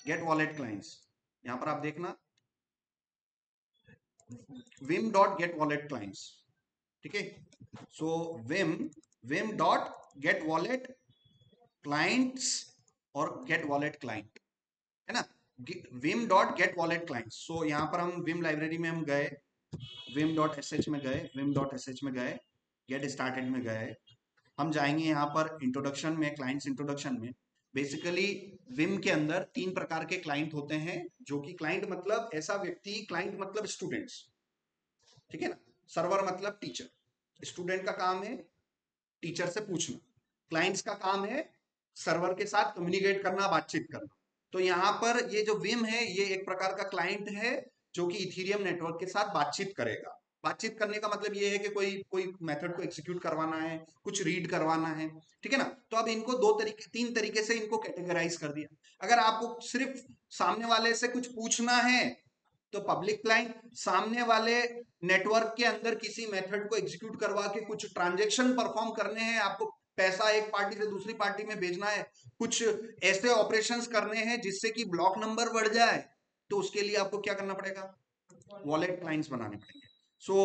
get wallet clients, यहां पर आप देखना viem dot get wallet clients. ठीक है, so viem viem dot get wallet clients और गेट वॉलेट क्लाइंट है ना, viem dot get wallet clients. So यहां पर हम विम लाइब्रेरी में हम गए, विम डॉट एस एच में गए, विम डॉट एस एच में गए, गेट स्टार्टेड में गए, हम जाएंगे यहाँ पर इंट्रोडक्शन में, क्लाइंट्स इंट्रोडक्शन में। बेसिकली विम के अंदर तीन प्रकार के क्लाइंट होते हैं, जो कि क्लाइंट मतलब ऐसा व्यक्ति, क्लाइंट मतलब स्टूडेंट्स, ठीक है ना, सर्वर मतलब टीचर। स्टूडेंट का काम है टीचर से पूछना, क्लाइंट्स का काम है सर्वर के साथ कम्युनिकेट करना, बातचीत करना। तो यहाँ पर ये जो विम है ये एक प्रकार का क्लाइंट है जो कि इथीरियम नेटवर्क के साथ बातचीत करेगा। बातचीत करने का मतलब ये है कि कोई कोई मेथड को एग्जीक्यूट करवाना है, कुछ रीड करवाना है। ठीक है ना, तो अब इनको तीन तरीके से इनको कैटेगराइज कर दिया। अगर आपको सिर्फ सामने वाले से कुछ पूछना है तो पब्लिक क्लाइंट, सामने वाले नेटवर्क के अंदर किसी मेथड को एग्जीक्यूट करवा के कुछ ट्रांजेक्शन परफॉर्म करने हैं, आपको पैसा एक पार्टी से दूसरी पार्टी में भेजना है, कुछ ऐसे ऑपरेशंस करने हैं जिससे कि ब्लॉक नंबर बढ़ जाए, तो उसके लिए आपको क्या करना पड़ेगा, वॉलेट क्लाइंट्स बनाने पड़ेंगे। So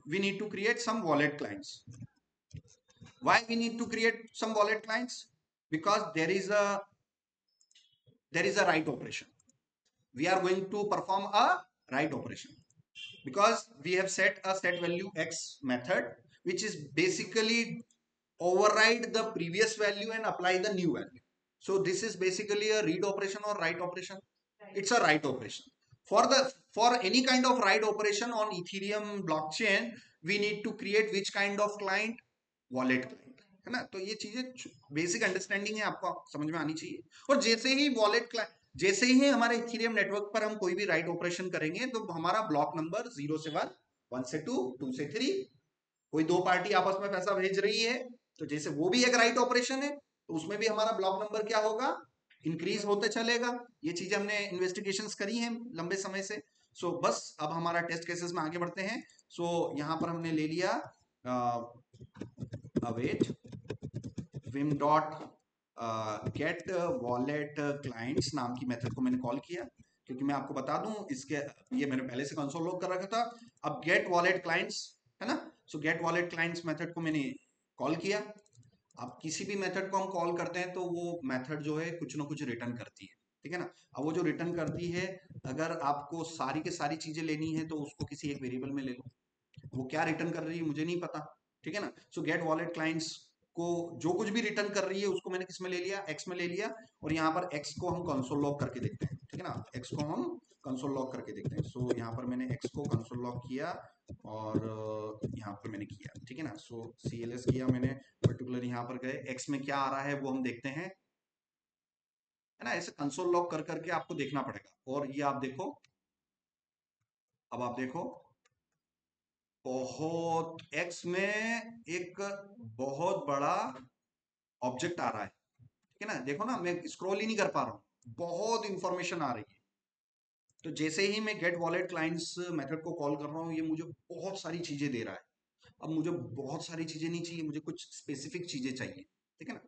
we need to create some wallet clients. Why we need to create some wallet clients? Because there is a write operation, we are going to perform a write operation, because we have set a set value x method which is basically override the previous value and apply the new value. So this is basically a read operation or write operation. It's a write operation. For any kind of write operation on Ethereum blockchain, we need to create which kind of client, wallet client, है ना। तो ये चीजें basic understanding है, आपको समझ में आनी चाहिए। और जैसे ही वॉलेट क्लाइंट, जैसे ही हमारे इथीरियम नेटवर्क पर हम कोई भी राइट ऑपरेशन करेंगे तो हमारा ब्लॉक नंबर 0 से 1, 1 से 2, 2 से 3, कोई दो पार्टी आपस में पैसा भेज रही है तो जैसे वो भी एक राइट ऑपरेशन है, तो उसमें भी हमारा ब्लॉक नंबर क्या होगा, इंक्रीज होते चलेगा। ये चीजें हमने इन्वेस्टिगेशंस करी हैं लंबे समय से। सो बस अब हमारा टेस्ट केसेस में आगे बढ़ते हैं। सो यहां पर हमने ले लिया await Vim dot get wallet clients नाम की मेथड को मैंने कॉल किया, क्योंकि मैं आपको बता दूं इसके ये मैंने पहले से कंसोल लॉग कर रखा था। अब गेट वॉलेट क्लाइंट्स है ना, सो गेट वॉलेट क्लाइंट्स मेथड को मैंने कॉल किया। अब किसी भी मेथड को हम कॉल करते हैं तो वो मेथड जो है कुछ ना कुछ रिटर्न करती है, ठीक है ना। अब वो जो रिटर्न करती है, अगर आपको सारी के सारी चीजें लेनी है तो उसको किसी एक वेरिएबल में ले लो। वो क्या रिटर्न कर रही है मुझे नहीं पता, ठीक है ना। सो गेट वॉलेट क्लाइंट्स को जो कुछ भी रिटर्न कर रही है उसको मैंने किस में ले लिया, एक्स में ले लिया। और यहाँ पर एक्स को हम कंसोल लॉग करके देखते हैं, ठीक है ना, एक्स को हम कंसोल लॉग करके देखते हैं। सो यहाँ पर मैंने एक्स को कंसोल लॉग किया और यहाँ पर मैंने किया, ठीक है ना। सो CLS किया मैंने, पर्टिकुलर यहाँ पर गए, एक्स में क्या आ रहा है वो हम देखते हैं, है ना। ऐसे कंसोल लॉग कर करके आपको देखना पड़ेगा। और ये आप देखो, अब आप देखो बहुत एक्स में एक बहुत बड़ा ऑब्जेक्ट आ रहा है, ठीक है ना। देखो ना, मैं स्क्रॉल ही नहीं कर पा रहा हूँ, बहुत इंफॉर्मेशन आ रही है। तो जैसे ही मैं गेट वॉलेट क्लाइंट्स मेथड को कॉल कर रहा हूँ, ये मुझे बहुत सारी चीजें दे रहा है। अब मुझे बहुत सारी चीजें नहीं चाहिए, मुझे कुछ स्पेसिफिक चीजें चाहिए, ठीक है ना।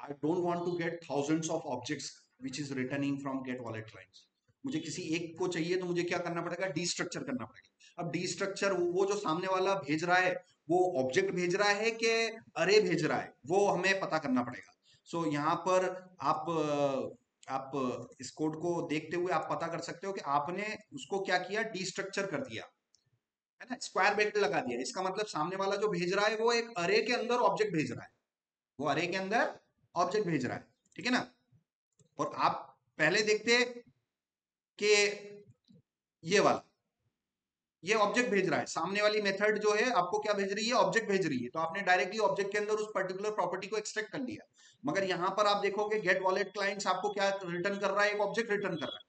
I don't want to get thousands of objects which is returning from get wallet clients. मुझे किसी एक को चाहिए तो मुझे क्या करना पड़ेगा, डीस्ट्रक्चर करना पड़ेगा। अब डीस्ट्रक्चर वो जो सामने वाला भेज रहा है, वो ऑब्जेक्ट भेज रहा है कि अरे भेज रहा है, वो हमें पता करना पड़ेगा। सो यहाँ पर आप आप इस कोड को देखते हुए आप पता कर सकते हो कि आपने उसको क्या किया, डीस्ट्रक्चर कर दिया, है ना, स्क्वायर ब्रैकेट लगा दिया। इसका मतलब सामने वाला जो भेज रहा है वो एक अरे के अंदर ऑब्जेक्ट भेज रहा है, वो अरे के अंदर ऑब्जेक्ट भेज रहा है, ठीक है ना। और आप पहले देखते कि ये वाला ये ऑब्जेक्ट भेज रहा है, सामने वाली मेथड जो है आपको क्या भेज रही है, ऑब्जेक्ट भेज रही है। तो आपने डायरेक्टली ऑब्जेक्ट के अंदर उस पर्टिकुलर प्रॉपर्टी को एक्सट्रैक्ट कर लिया। मगर यहां पर आप देखोगे गेट वॉलेट क्लाइंट्स आपको क्या रिटर्न कर रहा है, एक ऑब्जेक्ट रिटर्न कर रहा है,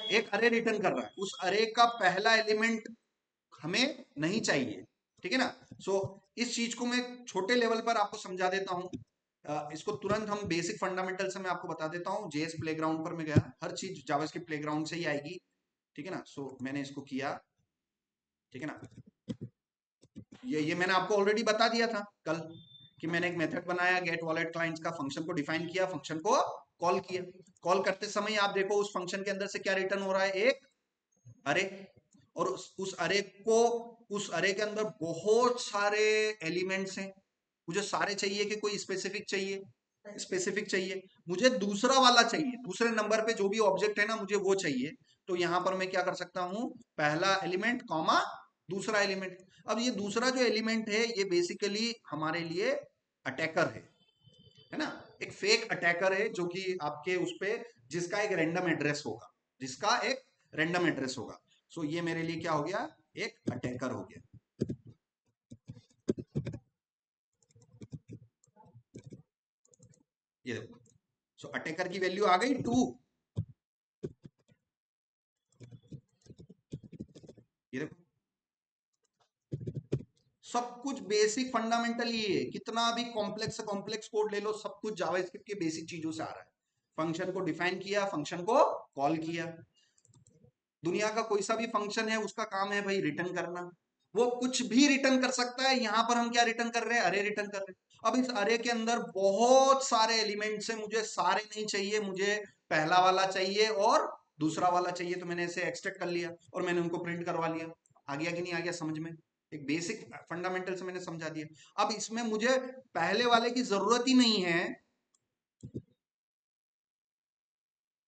एक अरे रिटर्न कर रहा है। उस अरे का पहला एलिमेंट हमें नहीं चाहिए, ठीक है ना। सो इस चीज को मैं छोटे लेवल पर आपको समझा देता हूं। इसको तुरंत हम बेसिक फंडामेंटल से मैं आपको बता देता हूं। जेएस प्लेग्राउंड पर मैं गया, हर चीज जावास्क्रिप्ट प्लेग्राउंड से ही आएगी, ठीक है ना। सो मैंने इसको किया, ठीक है ना। ये मैंने आपको ऑलरेडी बता दिया था कल कि मैंने एक मेथड बनाया, गेट वॉलेट क्लाइंट्स का फंक्शन को डिफाइन किया, फंक्शन को कॉल किया। कॉल करते समय आप देखो उस फंक्शन के अंदर से क्या रिटर्न हो रहा है, एक अरे। और उस अरे को, उस अरे के अंदर बहुत सारे एलिमेंट्स हैं। मुझे सारे चाहिए कि कोई स्पेसिफिक चाहिए, स्पेसिफिक चाहिए। मुझे दूसरा वाला चाहिए, दूसरे नंबर पे जो भी ऑब्जेक्ट है ना मुझे वो चाहिए। तो यहां पर मैं क्या कर सकता हूं, पहला एलिमेंट कॉमा दूसरा एलिमेंट। अब ये दूसरा जो एलिमेंट है ये बेसिकली हमारे लिए अटैकर है ना। एक फेक अटैकर है जो कि आपके उस पे, जिसका एक रैंडम एड्रेस होगा, जिसका एक रैंडम एड्रेस होगा। सो ये मेरे लिए क्या हो गया, एक अटैकर हो गया। ये देखो, सो अटैकर की वैल्यू आ गई 2। ये देखो, सब कुछ बेसिक फंडामेंटल ही है। कितना भी कॉम्प्लेक्स से कॉम्प्लेक्स कोड ले लो, सब कुछ जावास्क्रिप्ट के बेसिक चीजों से आ रहा है। फंक्शन को डिफाइन किया, फंक्शन को कॉल किया। दुनिया का कोई सा भी फंक्शन है उसका काम है भाई रिटर्न करना, वो कुछ भी रिटर्न कर सकता है। यहां पर हम क्या रिटर्न कर रहे हैं, अरे रिटर्न कर रहे हैं। अब इस अरे के अंदर बहुत सारे एलिमेंट्स हैं, मुझे सारे नहीं चाहिए, मुझे पहला वाला चाहिए और दूसरा वाला चाहिए। तो मैंने इसे एक्सट्रैक्ट कर लिया और मैंने उनको प्रिंट करवा लिया। आ गया कि नहीं आ गया समझ में, एक बेसिक फंडामेंटल से मैंने समझा दिया। अब इसमें मुझे पहले वाले की जरूरत ही नहीं है।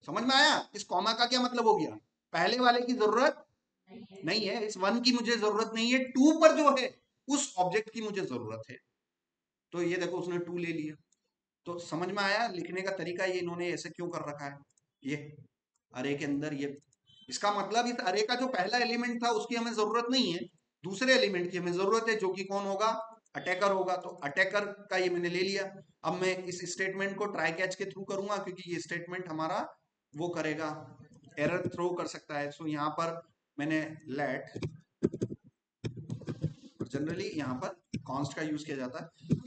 समझ में आया, इस कॉमा का क्या मतलब हो गया, पहले वाले की जरूरत नहीं है, इस वन की मुझे जरूरत नहीं है, टू पर जो है उस ऑब्जेक्ट की मुझे जरूरत है। तो ये देखो उसने टू ले लिया। तो समझ में आया लिखने का तरीका, ये इन्होंने ऐसे क्यों कर रखा है। ये अरे के अंदर ये, इसका मतलब इस अरे का जो पहला एलिमेंट था उसकी हमें जरूरत नहीं है, दूसरे एलिमेंट की हमें जरूरत है, जो कि कौन होगा, अटैकर होगा। तो अटैकर का ये मैंने ले लिया। अब मैं इस स्टेटमेंट को ट्राई कैच के थ्रू करूंगा, क्योंकि ये स्टेटमेंट हमारा वो करेगा, एरर थ्रो कर सकता है। सो यहाँ पर मैंने लेट, जनरली यहाँ पर कॉन्स्ट का यूज किया जाता है,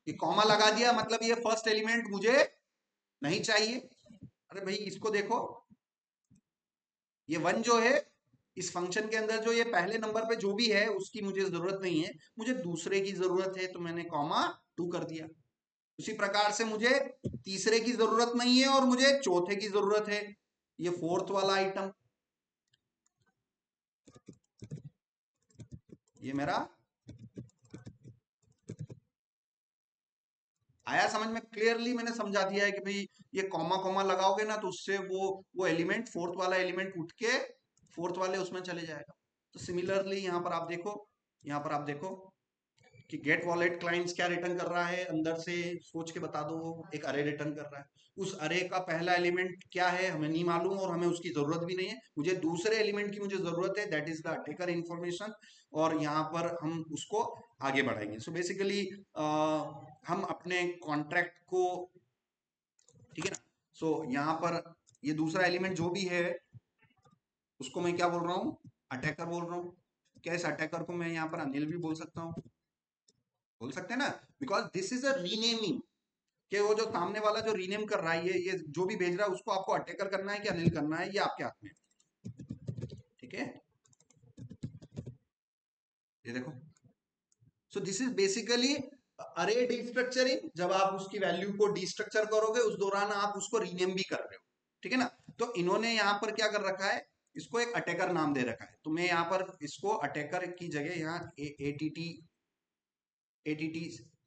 ये कॉमा लगा दिया, मतलब ये फर्स्ट एलिमेंट मुझे नहीं चाहिए। अरे भाई इसको देखो, ये वन जो है इस फंक्शन के अंदर जो ये पहले नंबर पे जो भी है उसकी मुझे जरूरत नहीं है, मुझे दूसरे की जरूरत है, तो मैंने कॉमा 2 कर दिया। उसी प्रकार से मुझे तीसरे की जरूरत नहीं है और मुझे चौथे की जरूरत है, ये फोर्थ वाला आइटम, ये मेरा आया समझ में। क्लियरली मैंने समझा दिया है कि भाई ये कॉमा कॉमा लगाओगे ना तो उससे वो एलिमेंट, फोर्थ वाला एलिमेंट उठ के फोर्थ वाले उसमें चले जाएगा। तो सिमिलरली यहाँ पर आप देखो, यहाँ पर आप देखो कि गेट वॉलेट क्लाइंट्स क्या रिटर्न कर रहा है, अंदर से सोच के बता दो, एक अरे रिटर्न कर रहा है। उस अरे का पहला एलिमेंट क्या है हमें नहीं मालूम और हमें उसकी जरूरत भी नहीं है, मुझे दूसरे एलिमेंट की मुझे जरूरत है, that is the attacker information, और यहाँ पर हम उसको आगे बढ़ाएंगे। सो बेसिकली हम अपने कॉन्ट्रैक्ट को, ठीक है ना, सो यहाँ पर ये दूसरा एलिमेंट जो भी है उसको मैं क्या बोल रहा हूँ, अटैकर बोल रहा हूँ। क्या इस अटैकर को मैं यहाँ पर अनिल भी बोल सकता हूँ, बोल सकते हैं ना, because this is a renaming, कि वो जो सामने वाला जो रीनेम कर रहा है, ये जो भी भेज रहा है उसको आपको अटैकर करना है कि अनिल करना है, ये आपके हाथ में है। ठीक है, ये देखो। सो दिस इज बेसिकली अरे डिस्ट्रक्चरिंग, जब आप उसकी वैल्यू को डिस्ट्रक्चर करोगे उस दौरान आप उसको रीनेम भी कर रहे हो, ठीक है ना। तो इन्होंने यहाँ पर क्या कर रखा है, इसको एक अटैकर नाम दे रखा है, तो मैं यहाँ पर इसको अटैकर की जगह यहाँ ATT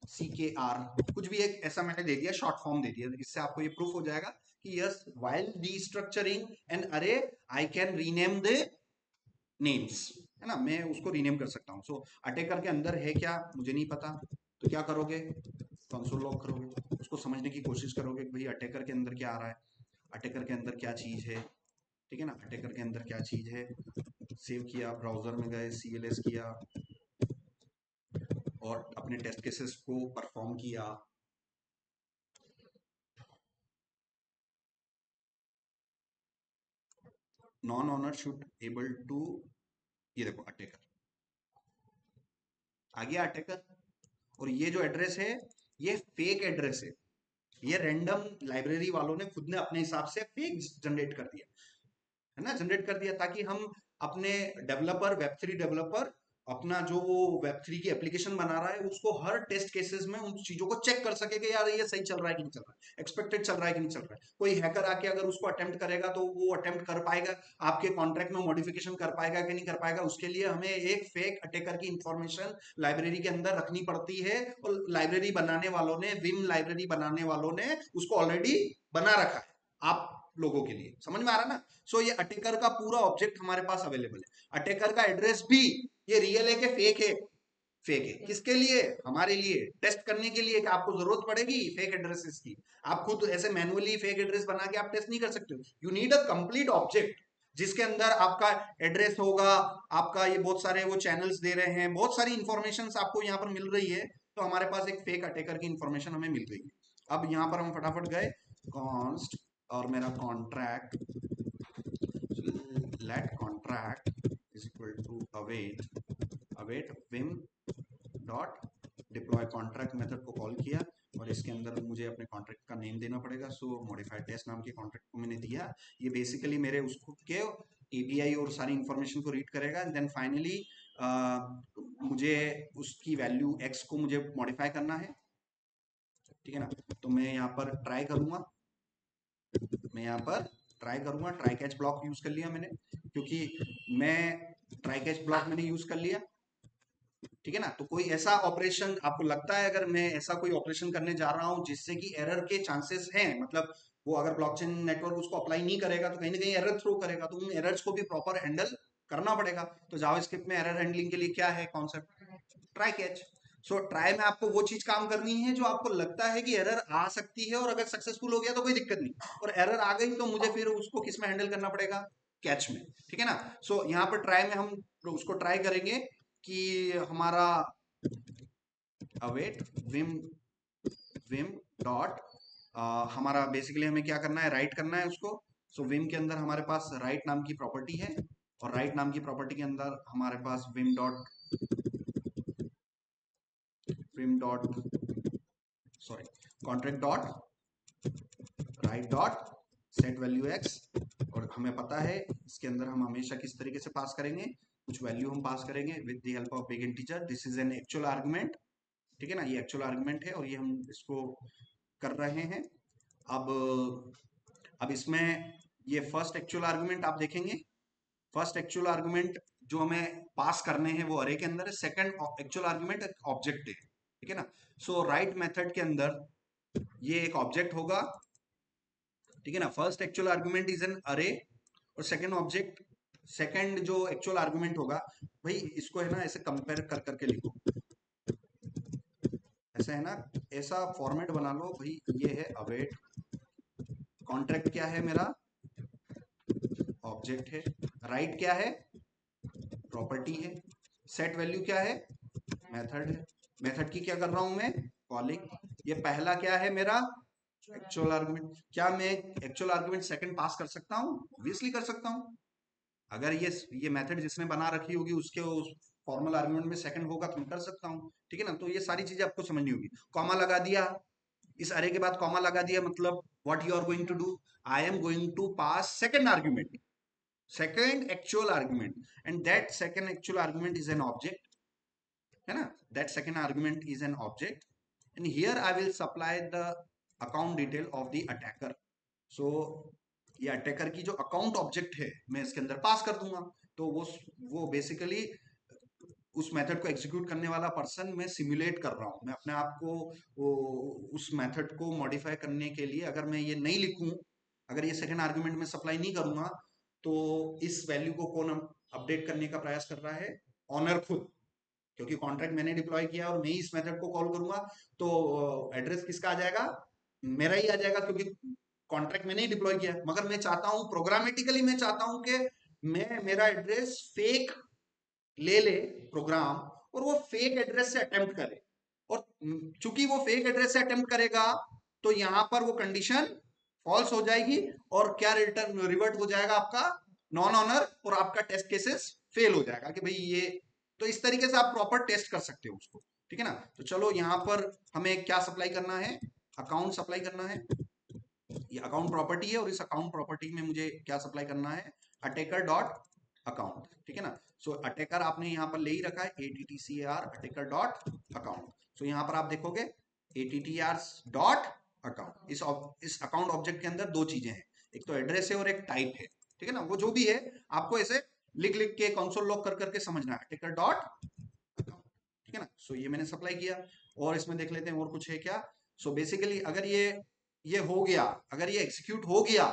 CKR कुछ भी एक ऐसा मैंने दे दिया, शॉर्ट फॉर्म दे दिया, इससे आपको ये प्रूफ हो जाएगा कि यस, व्हाइल डिस्ट्रक्चरिंग एन अरे I can rename the names, है ना, मैं उसको रीनेम कर सकता हूँ। सो अटैकर के अंदर है क्या मुझे नहीं पता, तो क्या करोगे, कंसोल लॉग करोगे, उसको समझने की कोशिश करोगे कि भाई अटैकर के अंदर क्या आ रहा है, अटैकर के अंदर क्या चीज है, ठीक है ना, अटैकर के अंदर क्या चीज है। सेव किया, ब्राउजर में गए, CLS किया और अपने टेस्ट केसेस को परफॉर्म किया। Non owner should able to, ये देखो अटैकर आ गया, अटैकर। और ये जो एड्रेस है ये फेक एड्रेस है, ये रैंडम लाइब्रेरी वालों ने खुद ने अपने हिसाब से फेक जनरेट कर दिया, है ना, जनरेट कर दिया ताकि हम अपने डेवलपर, वेब3 डेवलपर अपना जो वो वेब3 की एप्लीकेशन बना रहा है उसको हर टेस्ट केसेस में उन चीजों को चेक कर सके कि यार ये सही चल रहा है कि नहीं चल रहा है, एक्सपेक्टेड चल रहा है कि नहीं चल रहा है। कोई हैकर आके अगर उसको अटेम्प्ट करेगा तो वो अटेम्प्ट कर पाएगा, आपके कॉन्ट्रैक्ट में मॉडिफिकेशन कर पाएगा कि नहीं कर पाएगा, उसके लिए हमें एक फेक अटैकर की इंफॉर्मेशन लाइब्रेरी के अंदर रखनी पड़ती है। और लाइब्रेरी बनाने वालों ने, विम लाइब्रेरी बनाने वालों ने उसको ऑलरेडी बना रखा है आप लोगों के लिए, समझ में आ रहा है ना। सो ये अटैकर का पूरा ऑब्जेक्ट हमारे पास अवेलेबल है, अटैकर का एड्रेस भी ये रियल है कि फेक है, फेक है। किसके लिए, हमारे लिए टेस्ट करने के लिए कि आपको जरूरत पड़ेगी फेक एड्रेसेस की, आप खुद ऐसे मैनुअली फेक एड्रेस बना के आप टेस्ट नहीं कर सकते, you need a complete object जिसके अंदर आपका एड्रेस होगा, आपका ये बहुत सारे वो चैनल्स दे रहे हैं, बहुत सारी इंफॉर्मेशन आपको यहाँ पर मिल रही है, तो हमारे पास एक फेक अटैकर की इंफॉर्मेशन हमें मिल रही है। अब यहाँ पर हम फटाफट गए, कॉन्स्ट और मेरा contract, let contract is equal to await vim dot deploy contract method को कॉल किया और इसके अंदर मुझे अपने कॉन्ट्रैक्ट का नेम देना पड़ेगा। सो मॉडिफाइड टेस्ट नाम के कॉन्ट्रैक्ट को मैंने दिया, ये बेसिकली मेरे उसको के API और सारी इंफॉर्मेशन को रीड करेगा, एंड देन फाइनली मुझे उसकी वैल्यू x को मुझे मॉडिफाई करना है, ठीक है ना। तो मैं यहाँ पर ट्राई करूंगा, मैं यहाँ पर ट्राई करूंगा, ट्राई कैच ब्लॉक यूज कर लिया मैंने, क्योंकि मैं ट्राई कैच ब्लॉक मैंने यूज कर लिया, ठीक है ना। तो कोई ऐसा ऑपरेशन आपको लगता है, अगर मैं ऐसा कोई ऑपरेशन करने जा रहा हूं जिससे कि एरर के चांसेस हैं, मतलब वो अगर ब्लॉकचेन नेटवर्क उसको अप्लाई नहीं करेगा तो कहीं ना कहीं एरर थ्रो करेगा, तो उन एरर्स को भी प्रॉपर हैंडल करना पड़ेगा। तो जावास्क्रिप्ट में एरर हैंडलिंग के लिए क्या है concept, try catch. So try में आपको वो चीज काम करनी है जो आपको लगता है कि एरर आ सकती है, और अगर सक्सेसफुल हो गया तो कोई दिक्कत नहीं, और एरर आ गई तो मुझे फिर उसको किस में हैंडल करना पड़ेगा, कैच में, ठीक है ना। सो यहाँ पर ट्राई में हम उसको ट्राई करेंगे कि हमारा अवेट विम विम डॉट, हमारा बेसिकली हमें क्या करना है, राइट करना है उसको। सो विम के अंदर हमारे पास राइट नाम की प्रॉपर्टी है, और राइट नाम की प्रॉपर्टी के अंदर हमारे पास viem dot sorry contract dot write dot set value X, और हमें पता है इसके अंदर हम हमेशा किस तरीके से पास करेंगे, कुछ वैल्यू हम पास करेंगे with the help of big integer. This is an actual argument, ठीक है ना, ये एक्चुअल आर्गुमेंट है और ये हम इसको कर रहे हैं। अब इसमें ये फर्स्ट एक्चुअल आर्गुमेंट आप देखेंगे, फर्स्ट एक्चुअल आर्गुमेंट जो हमें पास करने हैं वो अरे के अंदर है, सेकंड एक्चुअल आर्गुमेंट ऑब्जेक्ट है, ठीक है ना। सो राइट मेथड के अंदर ये एक ऑब्जेक्ट होगा, ठीक है ना। First actual argument is an अरे, और सेकंड ऑब्जेक्ट, सेकंड जो एक्चुअल आर्गुमेंट होगा, भाई इसको है ना ऐसे कंपेयर कर करके लिखो, ऐसा है ना, ऐसा फॉर्मेट बना लो भाई, ये है अवेट, कॉन्ट्रैक्ट क्या है मेरा, ऑब्जेक्ट है, राइट क्या है, प्रॉपर्टी है, सेट वैल्यू क्या है, मेथड है, मेथड की क्या कर रहा हूं मैं, कॉलिंग। ये पहला क्या है मेरा एक्चुअल आर्गुमेंट। क्या मैं एक्चुअल आर्गुमेंट सेकंड पास कर सकता हूँ, ऑब्वियसली कर सकता हूँ। अगर ये मेथड जिसने बना रखी होगी उसके उस फॉर्मल आर्गुमेंट में सेकंड होगा तो मैं कर सकता हूँ, ठीक है ना। तो ये सारी चीजें आपको समझनी होगी। कॉमा लगा दिया, इस अरे के बाद कॉमा लगा दिया, मतलब what you are going to do, I am going to pass second argument, second actual argument, and that second actual argument is an object, है ना, that second argument is an object, and here I will supply the account detail of the attacker. So ये attacker की जो account object है मैं इसके अंदर पास कर दूंगा, तो वो बेसिकली उस मेथड को एग्जीक्यूट करने वाला पर्सन मैं सिमुलेट कर रहा हूं, मैं अपने आप को उस मेथड को मॉडिफाई करने के लिए, अगर मैं ये नहीं लिखूं, अगर ये सेकंड आर्गुमेंट में सप्लाई नहीं करूंगा, तो इस वैल्यू को कौन अपडेट करने का प्रयास कर रहा है, ऑनर खुद, क्योंकि कॉन्ट्रैक्ट मैंने डिप्लॉय किया और मैं ही इस मेथड को कॉल करूंगा, तो एड्रेस किसका आ जाएगा, मेरा ही आ जाएगा, क्योंकि कॉन्ट्रैक्ट मैंने ही डिप्लॉय किया। मगर मैं चाहता हूं प्रोग्रामेटिकली, मैं चाहता हूं कि मैं मेरा एड्रेस फेक ले ले प्रोग्राम, और वो फेक एड्रेस से अटेम्प्ट करे, और चूंकि वो फेक एड्रेस से अटेम्प्ट करेगा तो यहां पर वो कंडीशन फॉल्स हो जाएगी, और क्या रिटर्न रिवर्ट हो जाएगा आपका नॉन ऑनर, और आपका टेस्ट केसेस फेल हो जाएगा कि भाई ये, तो इस तरीके से आप प्रॉपर टेस्ट कर सकते हो उसको, ठीक है ना। तो चलो यहाँ पर हमें क्या सप्लाई करना है, अकाउंट सप्लाई करना है, ये अकाउंट प्रॉपर्टी है, और इस अकाउंट प्रॉपर्टी में मुझे क्या सप्लाई करना है, अटेकर डॉट अकाउंट, ठीक है ना। सो अटेकर आपने यहाँ पर ले ही रखा है, ATTCAR अटेकर डॉट अकाउंट। सो यहाँ पर आप देखोगे ATTR डॉट अकाउंट, इस अकाउंट ऑब्जेक्ट के अंदर दो चीजें हैं, एक तो एड्रेस है और एक टाइप है, ठीक है ना। वो जो भी है आपको ऐसे लिख लिख के कंसोल लॉक कर करके समझना है, अटेकर डॉट अकाउंट, ठीक है ना। सो ये मैंने सप्लाई किया, और इसमें देख लेते हैं और कुछ है क्या। सो बेसिकली अगर ये हो गया, अगर ये एग्जीक्यूट हो गया,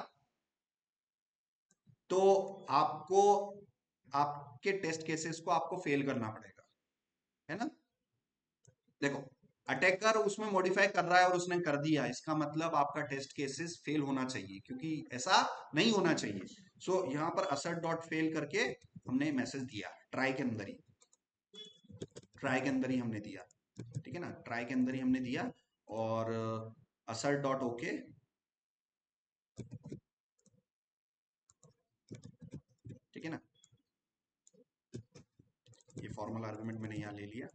तो आपको आपके टेस्ट केसेस को आपको फेल करना पड़ेगा, है ना। देखो अटैकर उसमें मॉडिफाई कर रहा है और उसने कर दिया, इसका मतलब आपका टेस्ट केसेस फेल होना चाहिए, क्योंकि ऐसा नहीं होना चाहिए। सो यहाँ पर असर्ट डॉट फेल करके हमने मैसेज दिया, ट्राई के अंदर ही, ट्राई के अंदर ही हमने दिया, ठीक है ना, ट्राई के अंदर ही हमने दिया, और असर्ट डॉट ओके, ठीक है ना। ये फॉर्मल आर्गुमेंट मैंने यहाँ ले लिया।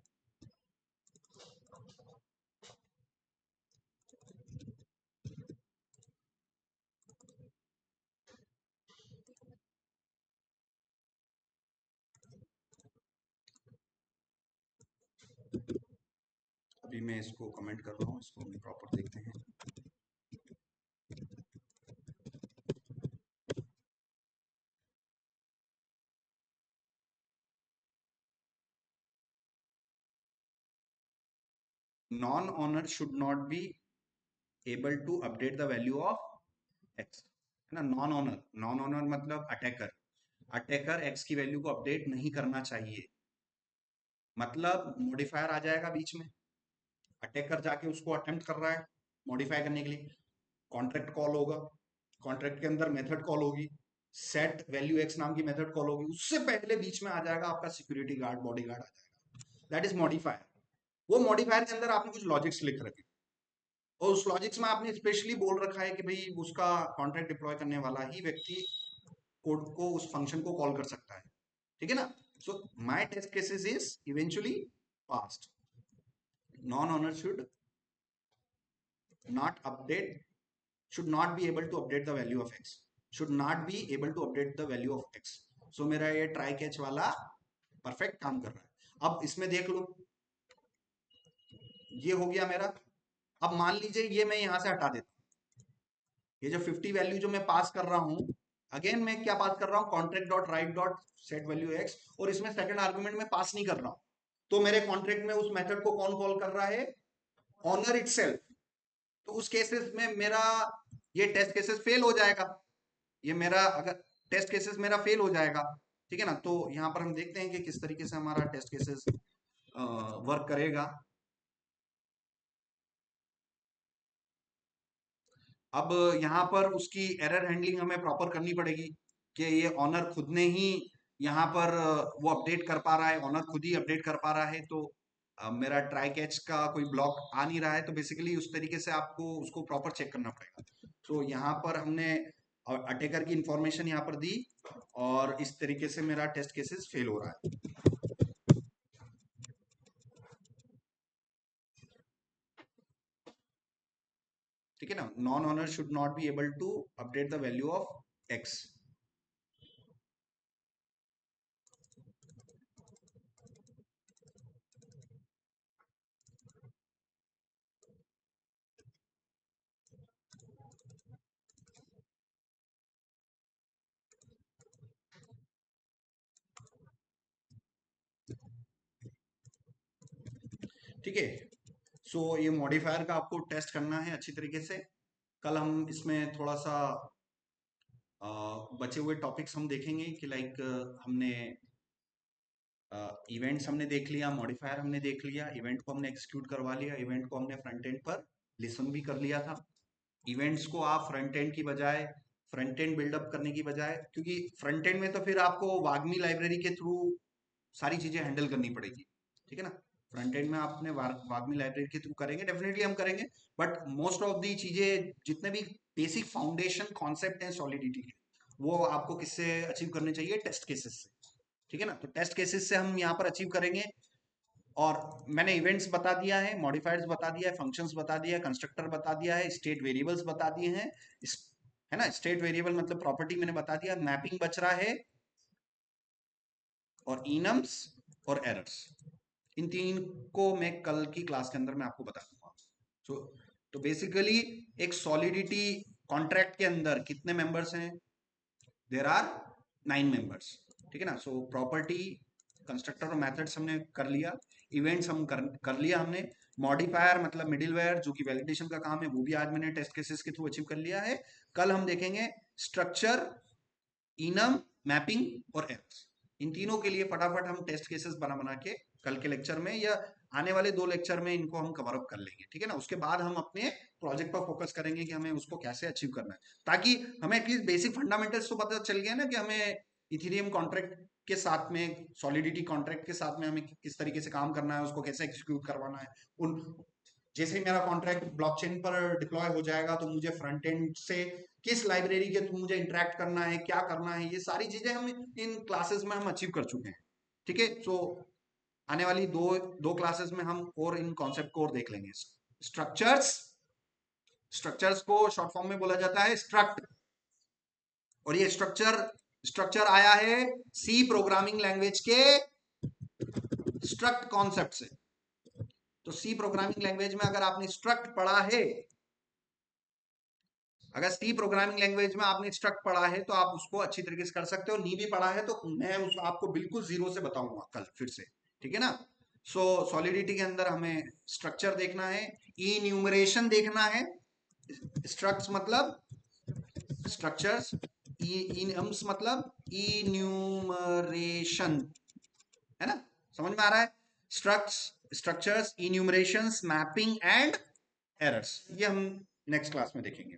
अभी मैं इसको कमेंट कर रहा हूँ, इसको हम प्रॉपर देखते हैं। Non owner should not be able to update the value of x, है ना। नॉन ऑनर, नॉन ऑनर मतलब अटैकर, अटैकर एक्स की वैल्यू को अपडेट नहीं करना चाहिए, मतलब मॉडिफायर आ जाएगा बीच में, अटैकर जाके उसको अटेम्प्ट कर रहा है मॉडिफाई करने के लिए, कॉन्ट्रैक्ट कॉल होगा, कॉन्ट्रैक्ट के अंदर मेथड कॉल होगी, सेट वैल्यू एक्स नाम की मेथड कॉल होगी, उससे पहले बीच में आ जाएगा आपका सिक्योरिटी गार्ड, बॉडी गार्ड आ जाएगा, दैट इज मॉडिफायर। वो मॉडिफायर के अंदर आपने कुछ लॉजिक्स लिख रखे, और उस लॉजिक्स में आपने स्पेशली बोल रखा है कि भाई उसका कॉन्ट्रैक्ट डिप्लॉय करने वाला ही व्यक्ति कोड को, उस फंक्शन को कॉल कर सकता है, ठीक है ना। So my test cases is eventually passed, non owner should not update should not be able to update the value of x, should not be able to update the value of x. सो मेरा ये try catch वाला perfect काम कर रहा है। अब इसमें देख लो, ये हो गया मेरा। अब मान लीजिए ये मैं यहां से हटा देता हूं, ये जो 50 वैल्यू जो मैं पास कर रहा हूं, अगेन मैं क्या पास कर रहा हूं, contract dot write dot set value X, और इसमें सेकंड आर्गुमेंट में पास नहीं कर रहा हूं। तो मेरे कॉन्ट्रैक्ट में उस मेथड को कौन कॉल कर रहा है, ऑनर इटसेल्फ। तो उस केसेस में मेरा ये टेस्ट केसेस फेल हो जाएगा, ये मेरा अगर टेस्ट केसेस मेरा फेल हो जाएगा, ठीक है ना। तो यहाँ पर हम देखते हैं कि किस तरीके से हमारा टेस्ट केसेस वर्क करेगा। अब यहाँ पर उसकी एरर हैंडलिंग हमें प्रॉपर करनी पड़ेगी कि ये ऑनर खुद ने ही यहाँ पर वो अपडेट कर पा रहा है, ऑनर खुद ही अपडेट कर पा रहा है। तो मेरा ट्राई कैच का कोई ब्लॉक आ नहीं रहा है, तो बेसिकली उस तरीके से आपको उसको प्रॉपर चेक करना पड़ेगा। तो यहाँ पर हमने अटैकर की इंफॉर्मेशन यहाँ पर दी, और इस तरीके से मेरा टेस्ट केसेस फेल हो रहा है। ठीक है ना, non owner should not be able to update the value of x. ठीक है, सो ये मॉडिफायर का आपको टेस्ट करना है अच्छी तरीके से। कल हम इसमें थोड़ा सा बचे हुए टॉपिक्स हम देखेंगे कि लाइक हमने इवेंट्स हमने देख लिया, मॉडिफायर हमने देख लिया, इवेंट को हमने एक्सिक्यूट करवा लिया, इवेंट को हमने फ्रंट एंड पर लिसन भी कर लिया था। इवेंट्स को आप फ्रंट एंड की बजाय, फ्रंट एंड बिल्डअप करने की बजाय, क्योंकि फ्रंट एंड में तो फिर आपको वागमी लाइब्रेरी के थ्रू सारी चीजें हैंडल करनी पड़ेगी, ठीक है ना। फ्रंट एंड में आपने वागमी लाइब्रेरी के थ्रू करेंगे, डेफिनेटली हम करेंगे, बट मोस्ट ऑफ दी चीजें जितने भी बेसिक फाउंडेशन कॉन्सेप्ट है सॉलिडिटी के, वो आपको किससे अचीव करने चाहिए, टेस्ट केसेस से, ठीक है ना। तो टेस्ट केसेस से हम यहाँ पर अचीव करेंगे। और मैंने इवेंट्स बता दिया है, मॉडिफायर्स बता दिया है, फंक्शंस बता दिया है, कंस्ट्रक्टर बता दिया है, स्टेट वेरिएबल्स बता दिए हैं, है ना। स्टेट वेरिएबल मतलब प्रॉपर्टी मैंने बता दिया, मैपिंग बच रहा है, और इनम्स और एरर्स, इन तीन को मैं कल की क्लास के अंदर मैं आपको बता दूंगा। सो तो बेसिकली एक सॉलिडिटी कॉन्ट्रैक्ट के अंदर कितने मेंबर्स हैं, देर आर 9 मेंबर्स, ठीक है ना। सो प्रॉपर्टी, कंस्ट्रक्टर और मेथड्स हमने कर लिया, इवेंट्स हम कर लिया हमने, मॉडिफायर मतलब मिडिलवेयर जो कि वैलिडेशन का काम है वो भी आज मैंने टेस्ट केसेस के थ्रू अचीव कर लिया है। कल हम देखेंगे स्ट्रक्चर, इनम, मैपिंग और एरर्स, इन तीनों के लिए फटाफट हम टेस्ट केसेस बना बना के कल के लेक्चर में या आने वाले 2 लेक्चर में इनको हम कवर अप कर लेंगे, ठीक है ना। उसके बाद हम अपने प्रोजेक्ट पर फोकस करेंगे कि हमें उसको कैसे अचीव करना है, ताकि हमें एटलीस्ट बेसिक फंडामेंटल्स तो पता चल गया ना कि हमें इथेरियम कॉन्ट्रैक्ट के साथ में, सॉलिडिटी कॉन्ट्रैक्ट के साथ में हमें किस तरीके से काम करना है, उसको कैसे एग्जीक्यूट करवाना है। उन जैसे ही मेरा कॉन्ट्रैक्ट ब्लॉकचेन पर डिप्लॉय हो जाएगा, तो मुझे फ्रंट एंड से किस लाइब्रेरी के थ्रू मुझे इंटरेक्ट करना है, क्या करना है, ये सारी चीजें हम इन क्लासेस में हम अचीव कर चुके हैं, ठीक है। सो आने वाली दो क्लासेस में हम और इन कॉन्सेप्ट को और देख लेंगे। स्ट्रक्चर्स, स्ट्रक्चर्स को शॉर्ट फॉर्म में बोला जाता है स्ट्रक्ट, और ये स्ट्रक्चर आया है सी प्रोग्रामिंग लैंग्वेज के स्ट्रक्ट कॉन्सेप्ट से। तो सी प्रोग्रामिंग लैंग्वेज में अगर आपने स्ट्रक्ट पढ़ा है, अगर सी प्रोग्रामिंग लैंग्वेज में आपने स्ट्रक्ट पढ़ा है तो आप उसको अच्छी तरीके से कर सकते हो, नहीं भी पढ़ा है तो मैं आपको बिल्कुल जीरो से बताऊंगा कल फिर से, ठीक है ना। सो सॉलिडिटी के अंदर हमें स्ट्रक्चर देखना है, ई न्यूमरेशन देखना है, स्ट्रक्ट्स मतलब स्ट्रक्चर्स, इनम्स मतलब ई न्यूमरेशन, है ना, समझ में आ रहा है। स्ट्रक्ट्स, स्ट्रक्चर्स, इन्यूमरेशंस, मैपिंग एंड एरर्स, ये हम नेक्स्ट क्लास में देखेंगे।